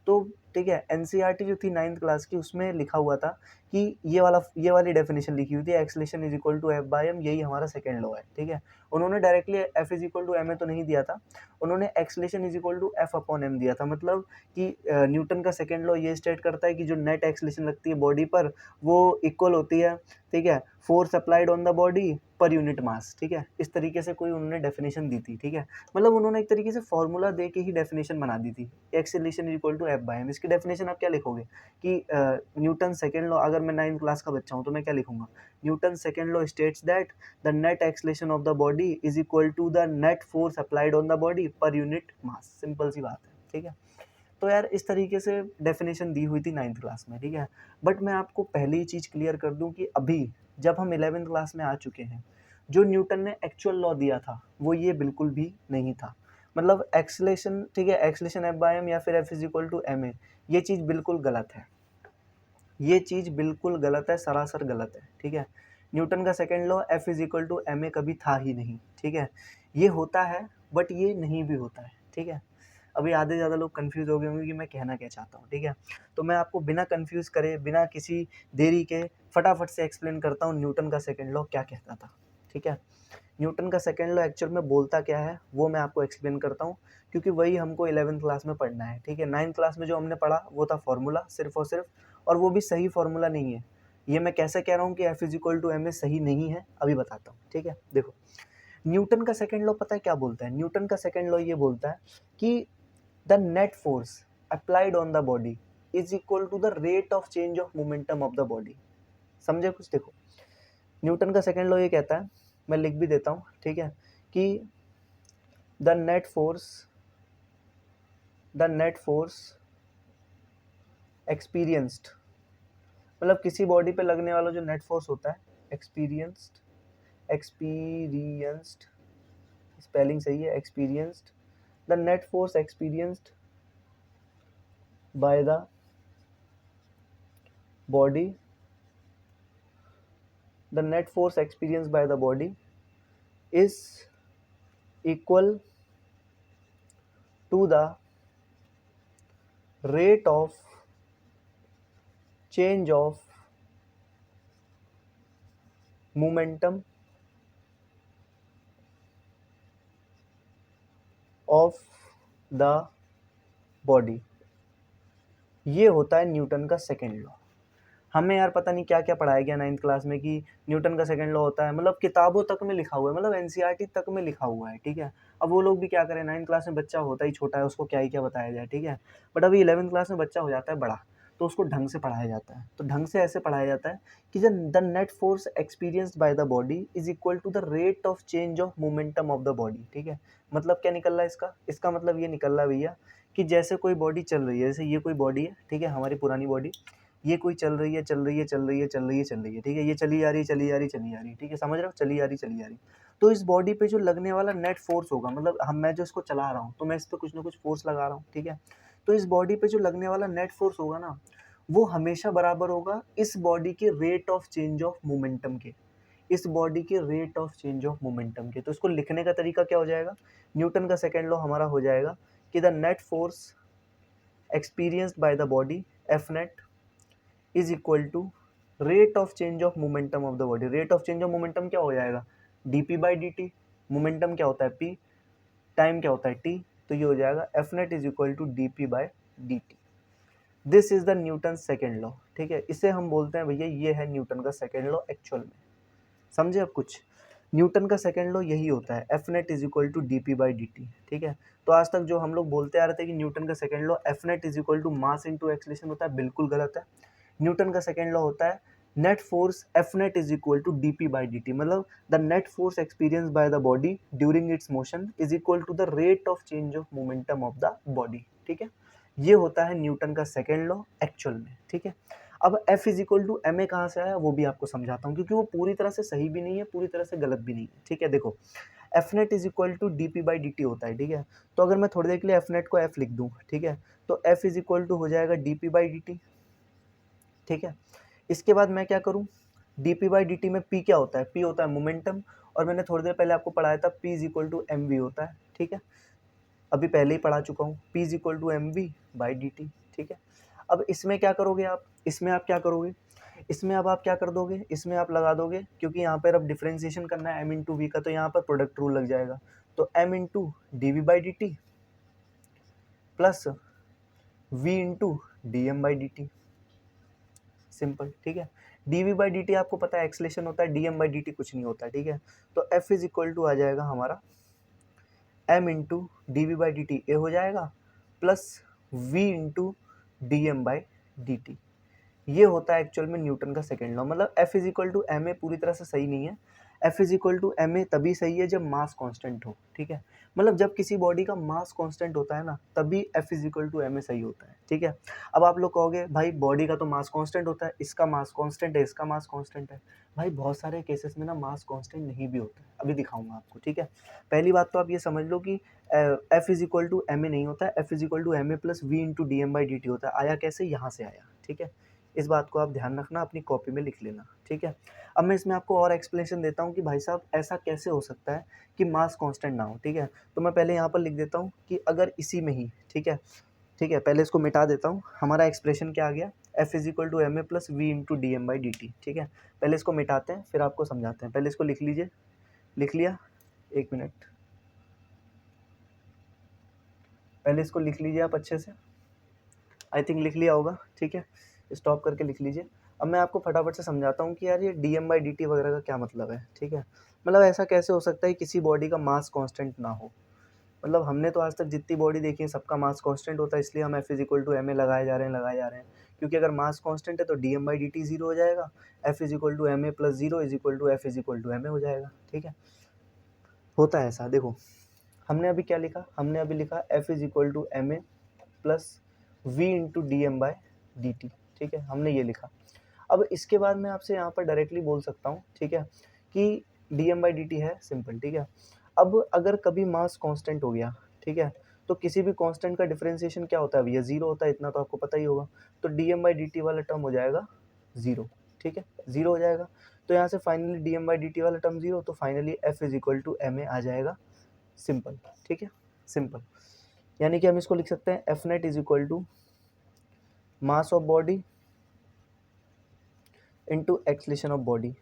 तो ठीक है, एनसीईआरटी जो थी 9th क्लास की, उसमें लिखा हुआ था कि ये वाली डेफिनेशन लिखी हुई थी, acceleration is equal to F/m, यही हमारा सेकंड लॉ है, ठीक है? उन्होंने directly F is equal to ma तो नहीं दिया था, उन्होंने acceleration is equal to F upon m दिया था। मतलब कि न्यूटन का सेकंड लॉ ये स्टेट करता है कि जो नेट एक्सेलेरेशन लगती है बॉडी पर, वो इक्वल होती है, ठीक है, force applied on the body per unit मास, ठीक है? इस तरीके से कोई उन्होंने डेफिनेशन दी थी, ठीक है? मतलब उन्होंने एक तरीके से फॉर्मूला दे के ही डेफिनेशन बना दी थी, acceleration is equal to F/m। इसकी डेफिनेशन आप क्या लिखोगे कि न्यूटन सेकंड लॉ, अगर मैं 9th क्लास का बच्चा हूँ तो मैं क्या लिखूंगा? Newton second law states that the net acceleration of the body is equal to the net force applied on the body per unit mass. Simple सी बात है, ठीक है? तो यार इस तरीके से डेफिनेशन दी हुई थी 9th क्लास में, ठीक है? बट मैं आपको पहले ही चीज़ क्लियर कर दूं कि अभी जब हम 11th क्लास में आ चुके हैं, जो न्यूटन ने एक्चुअल लॉ दिया था वो ये बिल्कुल भी नहीं था। मतलब एक्सेलेरेशन, ठीक है, एक्सेलेरेशन F/m या फिर F is equal to ma, ये चीज़ बिल्कुल गलत है। ये चीज़ बिल्कुल गलत है, सरासर गलत है, ठीक है? न्यूटन का second law F is equal to ma कभी था ही नहीं, ठीक है? ये होता है बट ये नहीं भी होता है, ठीक है? अभी आधे ज़्यादा लोग कंफ्यूज हो गए होंगे कि मैं कहना क्या चाहता हूँ, ठीक है? तो मैं आपको बिना कंफ्यूज करे, बिना किसी देरी के फटाफट से एक्सप्लेन करता हूँ न्यूटन का सेकंड लॉ क्या कहता था, ठीक है? न्यूटन का सेकंड लॉ एक्चुअल में बोलता क्या है वो मैं आपको एक्सप्लेन करता हूँ, क्योंकि वही हमको 11th क्लास में पढ़ना है, ठीक है? 9th क्लास में जो हमने पढ़ा वो था फॉर्मूला सिर्फ और सिर्फ, और वो भी सही फॉर्मूला नहीं है। ये मैं कैसे कह रहा हूँ कि F is equal to ma सही नहीं है, अभी बताता हूँ, ठीक है? देखो, न्यूटन का सेकंड लॉ पता है क्या बोलता है? न्यूटन का सेकंड लॉ ये बोलता है कि the net force applied on the body is equal to the rate of change of momentum of the body। समझे कुछ? देखो, न्यूटन का सेकंड लॉ ये कहता है, मैं लिख भी देता हूँ, ठीक है, कि the net force experienced, मतलब किसी बॉडी पे लगने वाला जो नेट फोर्स होता है, एक्सपीरियंस्ड, स्पेलिंग सही है, experienced, the net force experienced by the body, the net force experienced by the body is equal to the rate of change of momentum of the body, ये होता है Newton का second law. हमें यार पता नहीं क्या क्या पढ़ाया गया 9th क्लास में कि न्यूटन का सेकंड लॉ होता है, मतलब किताबों तक में लिखा हुआ है, मतलब एनसीईआरटी तक में लिखा हुआ है, ठीक है। अब वो लोग भी क्या करें, 9th क्लास में बच्चा होता ही छोटा है, उसको क्या ही क्या बताया जाए, ठीक है। बट अभी 11th क्लास में बच्चा हो जाता है बड़ा, तो उसको ढंग से पढ़ाया जाता है। तो ढंग से ऐसे पढ़ाया जाता है कि the net force experienced by the body is equal to the rate of change of momentum of the body, ठीक है। मतलब क्या निकल रहा है इसका मतलब ये निकल रहा है भैया कि जैसे कोई बॉडी चल रही है, जैसे ये कोई बॉडी है, ठीक है, हमारी पुरानी बॉडी, ये कोई चल रही है, ठीक है, ये चली जा रही है, ठीक है, समझ रहे हो, चली जा रही। तो इस बॉडी पे जो लगने वाला नेट फोर्स होगा, मतलब मैं जो इसको चला रहा हूँ, तो मैं इस पे कुछ ना कुछ फोर्स लगा रहा हूँ, ठीक है। तो इस बॉडी पे जो लगने वाला नेट फोर्स होगा ना, वो हमेशा बराबर होगा इस बॉडी के rate of change of momentum के, इस बॉडी के rate of change of momentum के। तो इसको लिखने का तरीका क्या हो जाएगा, न्यूटन का सेकेंड लॉ हमारा हो जाएगा कि the net force experienced by the body F net is equal to rate of change of momentum of the body. Rate of change of momentum क्या हो जाएगा, dp बाई dt, मोमेंटम क्या होता है p, टाइम क्या होता है t, तो ये हो जाएगा F net is equal to dp by dt। This is the Newton second law, ठीक है। इसे हम बोलते हैं भैया, ये है न्यूटन का सेकेंड लॉ एक्चुअल में। समझे अब कुछ, न्यूटन का सेकेंड लॉ यही होता है, F net is equal to D P by D T, ठीक है। तो आज तक जो हम लोग बोलते आ रहे थे कि न्यूटन का second law F net is equal to mass into acceleration होता है, बिल्कुल गलत है। न्यूटन का सेकेंड लॉ होता है net force F net is equal to D P by D t, मतलब the net force experience by the body during its motion is equal to the rate of change of momentum of the body, ठीक है। ये होता है Newton का second law actual में, ठीक है। अब F is equal to M A कहाँ से आया वो भी आपको समझाता हूँ, क्योंकि वो पूरी तरह से सही भी नहीं है, पूरी तरह से गलत भी नहीं है, ठीक है। देखो, F net is equal to D P by D T होता है, ठीक है। तो अगर मैं थोड़ी देर के लिए एफ नेट को एफ लिख दूँ, ठीक है, तो एफ इज इक्वल टू हो जाएगा D P by D T, ठीक है। इसके बाद मैं क्या करूँ, D P by D T में पी क्या होता है, पी होता है मोमेंटम, और मैंने थोड़ी देर पहले आपको पढ़ाया था P is equal to M V होता है, ठीक है। अभी पहले ही पढ़ा चुका हूँ, P is equal to M V by D T, ठीक है। अब इसमें क्या करोगे आप, इसमें आप क्या करोगे, इसमें अब आप क्या कर दोगे, इसमें आप लगा दोगे, क्योंकि यहाँ पर अब डिफ्रेंसिएशन करना है एम इंटू वी का, तो यहाँ पर प्रोडक्ट रूल लग जाएगा। तो M into D V by D T plus V into D M by D T, simple, ठीक है। D V by D T आपको पता है एक्सलेशन होता है, D M by D T कुछ नहीं होता, ठीक है। तो एफ इज इक्वल टू आ जाएगा हमारा M into D V by D T A हो जाएगा plus V into D M by D T. ये होता है एक्चुअल में न्यूटन का सेकेंड लॉ, मतलब F is equal to M A पूरी तरह से सही नहीं है। F is equal to M A तभी सही है जब मास कांस्टेंट हो, ठीक है। मतलब जब किसी बॉडी का मास कांस्टेंट होता है ना, तभी F is equal to M A सही होता है, ठीक है। अब आप लोग कहोगे भाई बॉडी का तो मास कांस्टेंट होता है, इसका मास कांस्टेंट है, इसका मास कांस्टेंट है। भाई बहुत सारे केसेस में ना मास कांस्टेंट नहीं भी होता है, अभी दिखाऊंगा आपको, ठीक है। पहली बात तो आप ये समझ लो कि F is equal to M A नहीं होता है, F is equal to M A plus V into D M by D T होता है। आया कैसे, यहाँ से आया, ठीक है। इस बात को आप ध्यान रखना, अपनी कॉपी में लिख लेना, ठीक है। अब मैं इसमें आपको और एक्सप्लेनेशन देता हूँ कि भाई साहब ऐसा कैसे हो सकता है कि मास कांस्टेंट ना हो, ठीक है। तो मैं पहले यहाँ पर लिख देता हूँ कि अगर इसी में ही, ठीक है, ठीक है, पहले इसको मिटा देता हूँ। हमारा एक्सप्रेशन क्या आ गया, F is equal to M A plus V into D M by D T, ठीक है। पहले इसको मिटाते हैं फिर आपको समझाते हैं, पहले इसको लिख लीजिए, लिख लिया, एक मिनट, पहले इसको लिख लीजिए आप अच्छे से, आई थिंक लिख लिया होगा, ठीक है। स्टॉप करके लिख लीजिए। अब मैं आपको फटाफट से समझाता हूँ कि यार ये D M by D T वगैरह का क्या मतलब है, ठीक है। मतलब ऐसा कैसे हो सकता है किसी बॉडी का मास कांस्टेंट ना हो। मतलब हमने तो आज तक जितनी बॉडी देखी है सबका मास कांस्टेंट होता है, इसलिए हम F is equal to M A लगाए जा रहे हैं, क्योंकि अगर मास कांस्टेंट है तो D M by D T zero हो जाएगा, F is equal to M A plus zero is equal to F is equal to M A हो जाएगा, ठीक है। होता है ऐसा, देखो हमने अभी क्या लिखा, हमने अभी लिखा F is equal to M A plus V into D M by D T, ठीक है, हमने ये लिखा। अब इसके बाद मैं आपसे यहाँ पर डायरेक्टली बोल सकता हूँ, ठीक है, कि D M by D T है सिंपल, ठीक है। अब अगर कभी मास कांस्टेंट हो गया, ठीक है, तो किसी भी कांस्टेंट का डिफरेंशिएशन क्या होता है भैया, जीरो होता है, इतना तो आपको पता ही होगा। तो D M by D T वाला टर्म हो जाएगा जीरो, ठीक है, जीरो हो जाएगा। तो यहाँ से finally d M by D T वाला टर्म जीरो, तो finally F is equal to M A आ जाएगा, सिंपल, ठीक है, सिंपल। यानी कि हम इसको लिख सकते हैं F net is equal to mass of body into acceleration of body,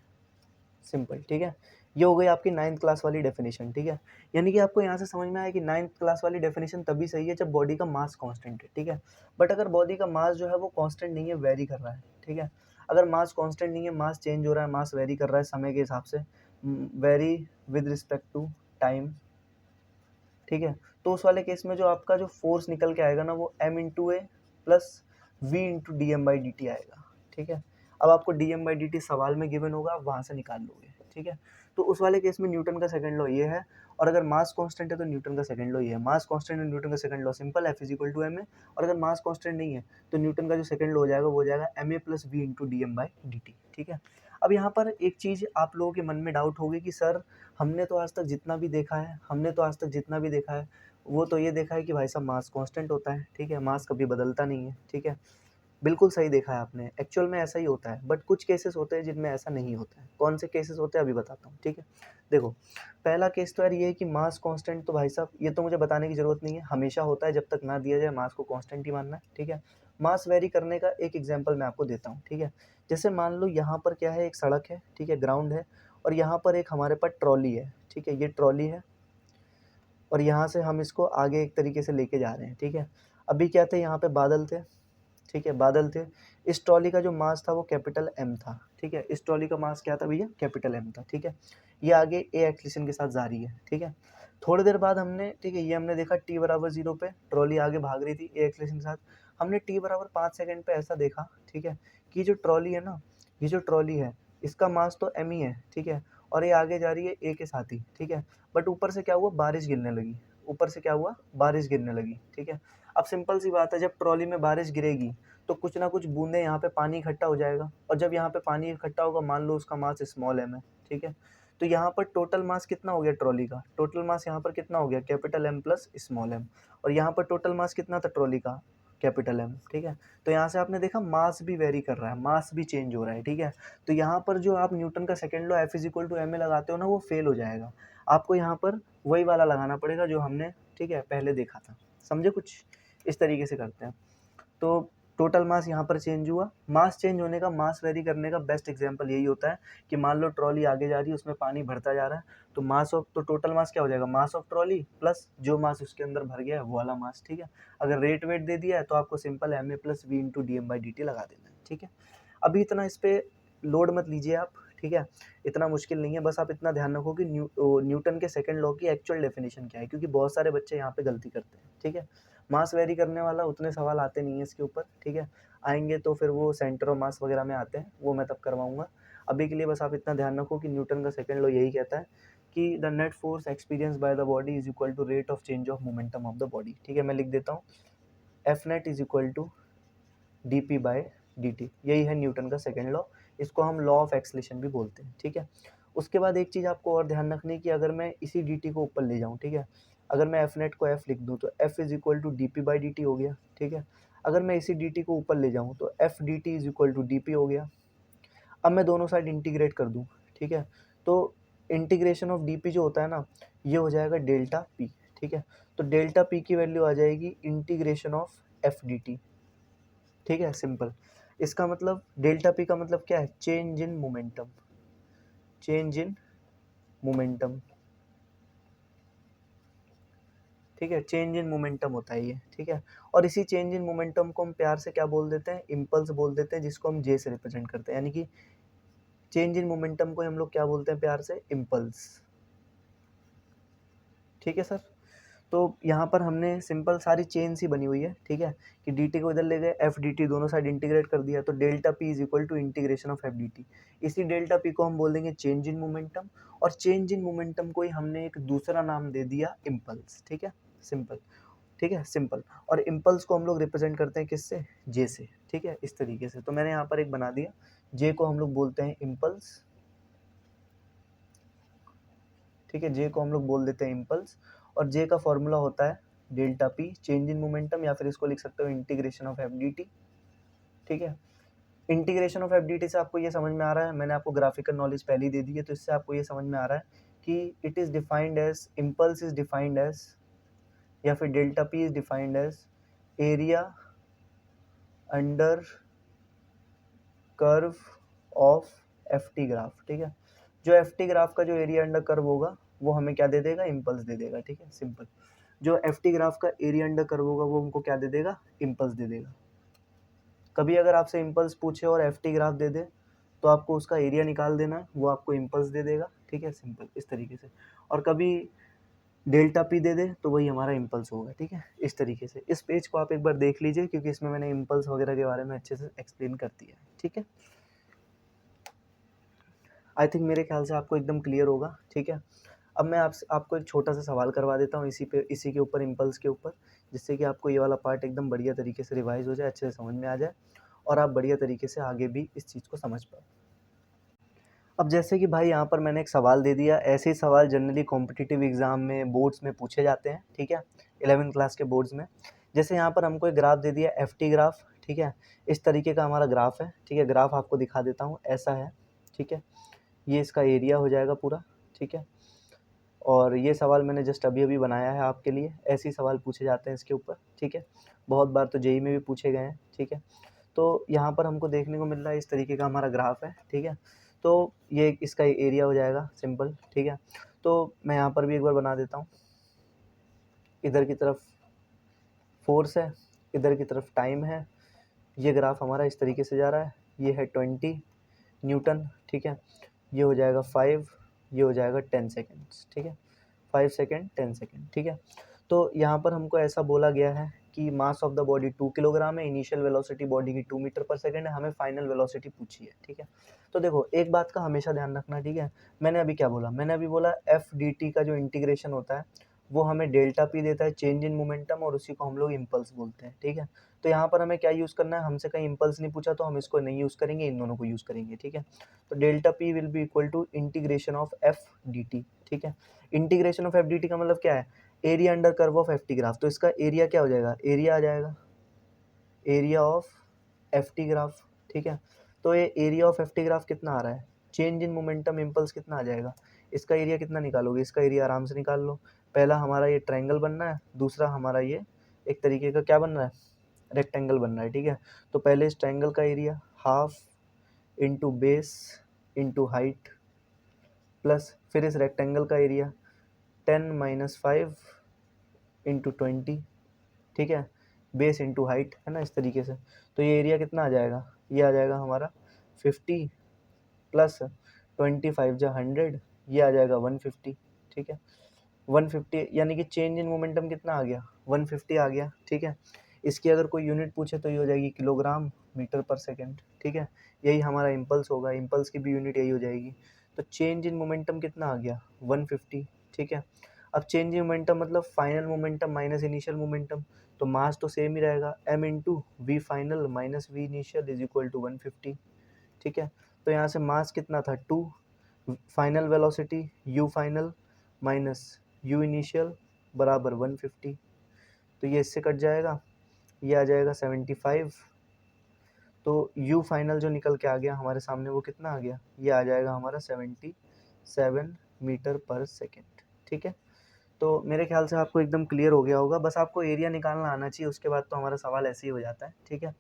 simple, ठीक है। ये हो गई आपकी 9th क्लास वाली डेफिनेशन, ठीक है। यानी कि आपको यहाँ से समझ में आया कि 9th क्लास वाली डेफिनेशन तभी सही है जब बॉडी का मास कांस्टेंट है, ठीक है। बट अगर बॉडी का मास जो है वो कांस्टेंट नहीं है, वेरी कर रहा है, ठीक है। अगर मास कांस्टेंट नहीं है, मास चेंज हो रहा है, मास वेरी कर रहा है समय के हिसाब से, vary with respect to time, ठीक है। तो उस वाले केस में जो आपका जो फोर्स निकल के आएगा ना वो m into A plus V into D M by D T आएगा, ठीक है। अब आपको D M by D T सवाल में गिवन होगा, आप वहाँ से निकाल लोगे, ठीक है। तो उस वाले केस में न्यूटन का सेकंड लॉ ये है, और अगर मास कांस्टेंट है तो न्यूटन का सेकंड लॉ ये है। मास कांस्टेंट है, न्यूटन का second law simple, F is equal to M A. और अगर मास कांस्टेंट नहीं है तो न्यूटन का जो सेकंड लॉ हो जाएगा वो हो जाएगा M A plus V into D M by D T, ठीक है। अब यहाँ पर एक चीज़ आप लोगों के मन में डाउट होगी कि सर हमने तो आज तक जितना भी देखा है, वो तो ये देखा है कि भाई साहब मास कांस्टेंट होता है, ठीक है, मास कभी बदलता नहीं है, ठीक है। बिल्कुल सही देखा है आपने, एक्चुअल में ऐसा ही होता है, बट कुछ केसेस होते हैं जिनमें ऐसा नहीं होता है। कौन से केसेस होते हैं अभी बताता हूँ, ठीक है। देखो, पहला केस तो यार ये है कि मास कांस्टेंट, तो भाई साहब ये तो मुझे बताने की ज़रूरत नहीं है, हमेशा होता है, जब तक ना दिया जाए मास को कांस्टेंट ही मानना है, ठीक है। मास वेरी करने का एक एग्जाम्पल मैं आपको देता हूँ, ठीक है। जैसे मान लो यहाँ पर क्या है, एक सड़क है, ठीक है, ग्राउंड है, और यहाँ पर एक हमारे पास ट्रॉली है, ठीक है, ये ट्रॉली है, और यहाँ से हम इसको आगे एक तरीके से लेके जा रहे हैं, ठीक है। अभी क्या थे, यहाँ पे बादल थे, ठीक है, बादल थे। इस ट्रॉली का जो मास था वो कैपिटल एम था, ठीक है। इस ट्रॉली का मास क्या था भैया, कैपिटल एम था, ठीक है। ये आगे ए एक्सलेशन के साथ जा रही है, ठीक है। थोड़ी देर बाद हमने, ठीक है, ये हमने देखा टी बराबर 0 पे ट्रॉली आगे भाग रही थी ए एक्सलेशन के साथ। हमने टी बराबर 5 सेकंड पे ऐसा देखा, ठीक है, कि जो ट्रॉली है ना, ये जो ट्रॉली है इसका मास तो एम ही है, ठीक है, और ये आगे जा रही है ए के साथ ही, ठीक है। बट ऊपर से क्या हुआ, बारिश गिरने लगी, ऊपर से क्या हुआ, बारिश गिरने लगी, ठीक है। अब सिंपल सी बात है, जब ट्रॉली में बारिश गिरेगी तो कुछ ना कुछ बूंदे यहाँ पे पानी इकट्ठा हो जाएगा, और जब यहाँ पे पानी इकट्ठा होगा, मान लो उसका मास स्मॉल एम है, ठीक है। तो यहाँ पर टोटल मास कितना हो गया ट्रॉली का, टोटल मास यहाँ पर कितना हो गया, capital M plus small M. और यहाँ पर टोटल मास कितना था ट्रॉली का, कैपिटल एम, ठीक है। तो यहाँ से आपने देखा मास भी वेरी कर रहा है, मास भी चेंज हो रहा है, ठीक है। तो यहाँ पर जो आप न्यूटन का second law F is equal to M A लगाते हो ना, वो फेल हो जाएगा। आपको यहाँ पर वही वाला लगाना पड़ेगा जो हमने, ठीक है, पहले देखा था। समझे, कुछ इस तरीके से करते हैं। तो टोटल मास यहाँ पर चेंज हुआ, मास चेंज होने का, मास वेरी करने का बेस्ट एग्जांपल यही होता है कि मान लो ट्रॉली आगे जा रही है, उसमें पानी भरता जा रहा है, तो मास ऑफ, तो टोटल मास क्या हो जाएगा, मास ऑफ ट्रॉली प्लस जो मास उसके अंदर भर गया है वो वाला मास, ठीक है। अगर रेट वेट दे दिया है तो आपको simple M A plus V into D M by D T लगा देना है, ठीक है। अभी इतना इस पर लोड मत लीजिए आप, ठीक है, इतना मुश्किल नहीं है, बस आप इतना ध्यान रखो कि न्यूटन के सेकंड लॉ की एक्चुअल डेफिनेशन क्या है, क्योंकि बहुत सारे बच्चे यहाँ पे गलती करते हैं, ठीक है। मास वेरी करने वाला उतने सवाल आते नहीं है इसके ऊपर, ठीक है। आएंगे तो फिर वो सेंटर ऑफ मास वगैरह में आते हैं, वो मैं तब करवाऊंगा। अभी के लिए बस आप इतना ध्यान रखो कि न्यूटन का सेकंड लॉ यही कहता है कि the net force experience by the body is equal to rate of change of momentum of the body, ठीक है। मैं लिख देता हूँ, F net is equal to D P by D T, यही है न्यूटन का सेकेंड लॉ। इसको हम लॉ ऑफ एक्सलेशन भी बोलते हैं, ठीक है। उसके बाद एक चीज़ आपको और ध्यान रखनी है कि अगर मैं इसी डी टी को ऊपर ले जाऊँ, ठीक है, अगर मैं एफ नेट को एफ लिख दूँ तो F is equal to D P by D T हो गया, ठीक है। अगर मैं इसी डी टी को ऊपर ले जाऊँ तो F D T is equal to D P हो गया। अब मैं दोनों साइड इंटीग्रेट कर दूँ, ठीक है, तो इंटीग्रेशन ऑफ डी पी जो होता है ना, ये हो जाएगा डेल्टा पी, ठीक है। तो डेल्टा पी की वैल्यू आ जाएगी integration of F D T, ठीक है, सिंपल। इसका मतलब डेल्टा पी का मतलब क्या है, change in momentum, change in momentum, ठीक है, चेंज इन मोमेंटम होता है ये, ठीक है। और इसी चेंज इन मोमेंटम को हम प्यार से क्या बोल देते हैं, इम्पल्स बोल देते हैं, जिसको हम जे से रिप्रेजेंट करते हैं। यानी कि चेंज इन मोमेंटम को हम लोग क्या बोलते हैं प्यार से, इम्पल्स, ठीक है सर। तो यहाँ पर हमने सिंपल सारी चेन सी बनी हुई है, ठीक है, कि डी टी को इधर ले गए, एफ डी टी दोनों साइड इंटीग्रेट कर दिया, तो delta P is equal to integration of F D T. इसी डेल्टा पी को हम बोल देंगे चेंज इन मोमेंटम, और चेंज इन मोमेंटम को ही हमने एक दूसरा नाम दे दिया इम्पल्स, ठीक है, सिंपल, ठीक है, सिंपल। और इम्पल्स को हम लोग रिप्रेजेंट करते हैं किससे, जे से, ठीक है, इस तरीके से। तो मैंने यहाँ पर एक बना दिया, जे को हम लोग बोलते हैं इम्पल्स, ठीक है, जे को हम लोग बोल देते हैं इम्पल्स, और जे का फॉर्मूला होता है delta P, change in momentum, या फिर इसको लिख सकते हो integration of F D T, ठीक है। Integration of F D T से आपको ये समझ में आ रहा है, मैंने आपको ग्राफिकल नॉलेज पहले ही दे दी है, तो इससे आपको ये समझ में आ रहा है कि it is defined as, impulse is defined as, या फिर delta P is defined as area under curve of F T graph, ठीक है। जो एफ टी ग्राफ का जो एरिया अंडर कर्व होगा वो हमें क्या दे देगा, इम्पल्स दे देगा, ठीक है, सिंपल। जो एफ टी ग्राफ का एरिया अंडर कर्व होगा वो हमको क्या दे देगा, इम्पल्स दे देगा। कभी अगर आपसे इम्पल्स पूछे और एफ टी ग्राफ दे दे तो आपको उसका एरिया निकाल देना है, वो आपको इम्पल्स दे देगा, ठीक है, सिंपल, इस तरीके से। और कभी डेल्टा पी दे दे तो वही हमारा इम्पल्स होगा, ठीक है, इस तरीके से। इस पेज को आप एक बार देख लीजिए क्योंकि इसमें मैंने इम्पल्स वगैरह के बारे में अच्छे से एक्सप्लेन कर दिया है, ठीक है। आई थिंक मेरे ख्याल से आपको एकदम क्लियर होगा, ठीक है। अब मैं आपको एक छोटा सा सवाल करवा देता हूँ इसी के ऊपर, इम्पल्स के ऊपर, जिससे कि आपको ये वाला पार्ट एकदम बढ़िया तरीके से रिवाइज हो जाए, अच्छे से समझ में आ जाए और आप बढ़िया तरीके से आगे भी इस चीज़ को समझ पाओ। अब जैसे कि भाई यहाँ पर मैंने एक सवाल दे दिया, ऐसे ही सवाल जनरली कॉम्पिटिटिव एग्जाम में, बोर्ड्स में पूछे जाते हैं, ठीक है, 11th क्लास के बोर्ड्स में। जैसे यहाँ पर हमको एक ग्राफ दे दिया, एफ टी ग्राफ, ठीक है, इस तरीके का हमारा ग्राफ है, ठीक है। ग्राफ आपको दिखा देता हूँ, ऐसा है, ठीक है, ये इसका एरिया हो जाएगा पूरा, ठीक है। और ये सवाल मैंने जस्ट अभी अभी बनाया है आपके लिए, ऐसे ही सवाल पूछे जाते हैं इसके ऊपर, ठीक है, बहुत बार तो जेई में भी पूछे गए हैं, ठीक है। तो यहाँ पर हमको देखने को मिल रहा है इस तरीके का हमारा ग्राफ है, ठीक है। तो ये इसका एरिया हो जाएगा, सिंपल, ठीक है। तो मैं यहाँ पर भी एक बार बना देता हूँ, इधर की तरफ फोर्स है, इधर की तरफ टाइम है, ये ग्राफ हमारा इस तरीके से जा रहा है, ये है 20 न्यूटन, ठीक है, ये हो जाएगा 5, ये हो जाएगा 10 सेकेंड्स, ठीक है, 5 सेकेंड 10 सेकेंड, ठीक है। तो यहाँ पर हमको ऐसा बोला गया है कि mass of the body 2 kilogram है, इनिशियल वेलोसिटी बॉडी की 2 मीटर पर सेकेंड है, हमें फाइनल वेलोसिटी पूछी है, ठीक है। तो देखो एक बात का हमेशा ध्यान रखना, ठीक है, मैंने अभी क्या बोला, मैंने अभी बोला एफ डी टी का जो इंटीग्रेशन होता है वो हमें डेल्टा पी देता है, चेंज इन मोमेंटम, और उसी को हम लोग इम्पल्स बोलते हैं, ठीक है। तो यहाँ पर हमें क्या यूज़ करना है, हमसे कहीं इम्पल्स नहीं पूछा तो हम इसको नहीं यूज़ करेंगे, इन दोनों को यूज़ करेंगे, ठीक है। तो delta P will be equal to integration of F D T, ठीक है। Integration of F D T का मतलब क्या है, area under curve of F T graph. तो इसका एरिया क्या हो जाएगा, एरिया आ जाएगा, area of F T graph, ठीक है। तो ये area of F T graph कितना आ रहा है, चेंज इन मोमेंटम इम्पल्स कितना आ जाएगा, इसका एरिया कितना निकालोगे, इसका एरिया आराम से निकाल लो। पहला हमारा ये ट्रायंगल बनना है, दूसरा हमारा ये एक तरीके का क्या बन रहा है, रेक्टेंगल बन रहा है, ठीक है। तो पहले इस ट्रायंगल का area half into base into height, plus फिर इस रेक्टेंगल का एरिया 10 माइनस 5 इंटू 20, ठीक है, बेस इंटू हाइट, है ना, इस तरीके से। तो ये एरिया कितना आ जाएगा, ये आ जाएगा हमारा 50 प्लस 25 जा 100, ये आ जाएगा 150, ठीक है, 150, यानी कि चेंज इन मोमेंटम कितना आ गया, 150 आ गया, ठीक है। इसकी अगर कोई यूनिट पूछे तो ये हो जाएगी किलोग्राम मीटर पर सेकेंड, ठीक है। यही हमारा इम्पल्स होगा, इम्पल्स की भी यूनिट यही हो जाएगी। तो चेंज इन मोमेंटम कितना आ गया, 150, ठीक है। अब चेंज इन मोमेंटम मतलब final momentum minus initial momentum, तो मास तो सेम ही रहेगा, m into we final minus we initial is equal to 150, ठीक है। तो यहाँ से मास कितना था 2, final velocity u final minus u initial बराबर 150, तो ये इससे कट जाएगा, ये आ जाएगा 75। तो u फाइनल जो निकल के आ गया हमारे सामने वो कितना आ गया, ये आ जाएगा हमारा 77 मीटर पर सेकेंड, ठीक है। तो मेरे ख्याल से आपको एकदम क्लियर हो गया होगा, बस आपको एरिया निकालना आना चाहिए, उसके बाद तो हमारा सवाल ऐसे ही हो जाता है, ठीक है।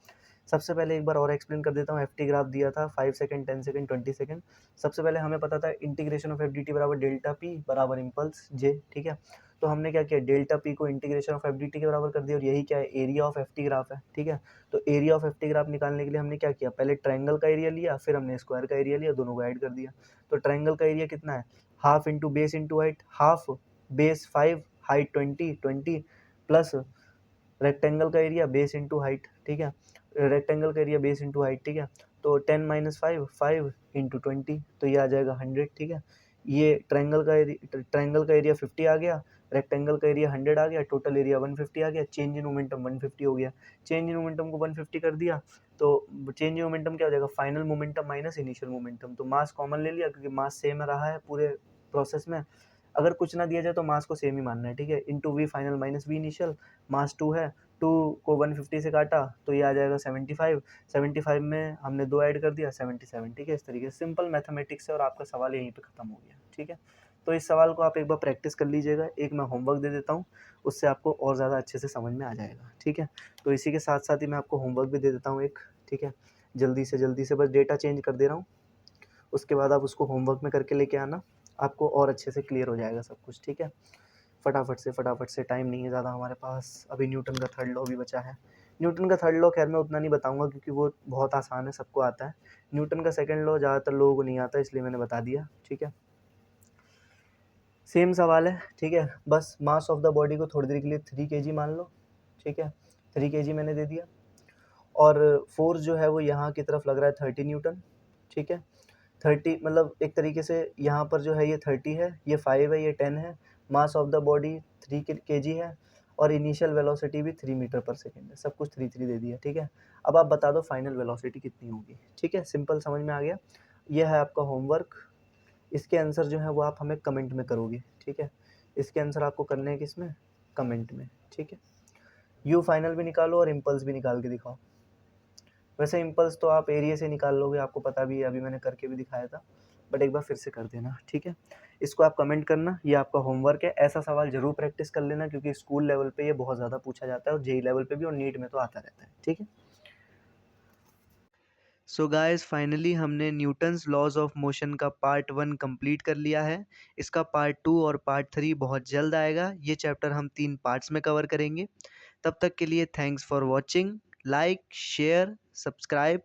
सबसे पहले एक बार और एक्सप्लेन कर देता हूँ, एफ टी ग्राफ दिया था 5 सेकंड 10 सेकंड 20 सेकंड। सबसे पहले हमें पता था integration of F D T बराबर डेल्टा पी बराबर इम्पल्स जे, ठीक है। तो हमने क्या किया, डेल्टा पी को integration of F D T के बराबर कर दिया, और यही क्या है, area of F T graph है, ठीक है। तो area of F T graph निकालने के लिए हमने क्या किया, पहले ट्रायंगल का एरिया लिया, फिर हमने स्क्वायर का एरिया लिया, दोनों को ऐड कर दिया। तो ट्रायंगल का एरिया कितना है, half into base into height, half base 5 height 20 plus rectangle का एरिया बेस इंटू हाइट, ठीक है, रेक्टेंगल का एरिया बेस इंटू हाइट, ठीक है। तो 10 माइनस 5 इंटू 20, तो ये आ जाएगा 100, ठीक है। ये ट्रायंगल का एरिया 50 आ गया, रेक्टेंगल का एरिया 100 आ गया, टोटल एरिया 150 आ गया, चेंज इन मोमेंटम 150 हो गया। चेंज इन मोमेंटम को 150 कर दिया तो चेंज इन मोमेंटम क्या हो जाएगा, final momentum minus initial momentum. तो मास कॉमन ले लिया क्योंकि मास सेम रहा है पूरे प्रोसेस में, अगर कुछ ना दिया जाए तो मास को सेम ही मानना है, ठीक है। Into we final minus we initial, mass 2 है, 2 को 150 से काटा तो ये आ जाएगा 75, 75 में हमने 2 ऐड कर दिया 77, ठीक है। इस तरीके से सिंपल मैथमेटिक्स है और आपका सवाल यहीं पे ख़त्म हो गया, ठीक है। तो इस सवाल को आप एक बार प्रैक्टिस कर लीजिएगा, एक मैं होमवर्क दे देता हूँ, उससे आपको और ज़्यादा अच्छे से समझ में आ जाएगा, ठीक है। तो इसी के साथ साथ ही मैं आपको होमवर्क भी दे देता हूँ एक, ठीक है, जल्दी से बस डेटा चेंज कर दे रहा हूँ, उसके बाद आप उसको होमवर्क में करके लेके आना, आपको और अच्छे से क्लियर हो जाएगा सब कुछ, ठीक है। फटाफट से, टाइम नहीं है ज़्यादा हमारे पास। अभी न्यूटन का थर्ड लॉ भी बचा है। न्यूटन का थर्ड लॉ खैर मैं उतना नहीं बताऊंगा क्योंकि वो बहुत आसान है, सबको आता है। न्यूटन का सेकंड लॉ ज़्यादातर लोगों को नहीं आता, इसलिए मैंने बता दिया, ठीक है। सेम सवाल है, ठीक है। बस मास ऑफ द बॉडी को थोड़ी देर के लिए 3 kg मान लो, ठीक है। 3 kg मैंने दे दिया, और फोर्स जो है वो यहाँ की तरफ लग रहा है 30 न्यूटन, ठीक है। 30 मतलब एक तरीके से यहाँ पर जो है ये 30 है, ये 5 है, ये 10 है। Mass of the body 3 kg है, और इनिशियल वेलोसिटी भी 3 मीटर पर सेकेंड है। सब कुछ 3 दे दिया, ठीक है। अब आप बता दो फाइनल वेलोसिटी कितनी होगी, ठीक है। सिंपल, समझ में आ गया। ये है आपका होमवर्क। इसके आंसर जो है वो आप हमें कमेंट में करोगे, ठीक है। इसके आंसर आपको करने हैं किसमें, कमेंट में, ठीक है। यू फाइनल भी निकालो और इम्पल्स भी निकाल के दिखाओ। वैसे इम्पल्स तो आप एरिया से निकाल लोगे, आपको पता भी है, अभी मैंने करके भी दिखाया था, बट एक बार फिर से कर देना, ठीक है। इसको आप कमेंट करना, ये आपका होमवर्क है। ऐसा सवाल जरूर प्रैक्टिस कर लेना क्योंकि स्कूल लेवल पे ये बहुत ज़्यादा पूछा जाता है, और जेई लेवल पे भी, और नीट में तो आता रहता है, ठीक है। सो गाइस, फाइनली हमने न्यूटन्स लॉज ऑफ मोशन का पार्ट 1 कंप्लीट कर लिया है। इसका पार्ट 2 और पार्ट 3 बहुत जल्द आएगा। ये चैप्टर हम 3 पार्ट्स में कवर करेंगे। तब तक के लिए thanks for watching. Like, share, subscribe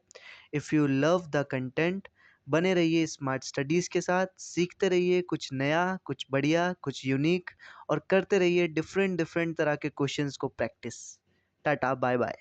if you love the content. बने रहिए स्मार्ट स्टडीज़ के साथ, सीखते रहिए कुछ नया, कुछ बढ़िया, कुछ यूनिक, और करते रहिए डिफरेंट डिफरेंट तरह के क्वेश्चंस को प्रैक्टिस। Tata, bye bye.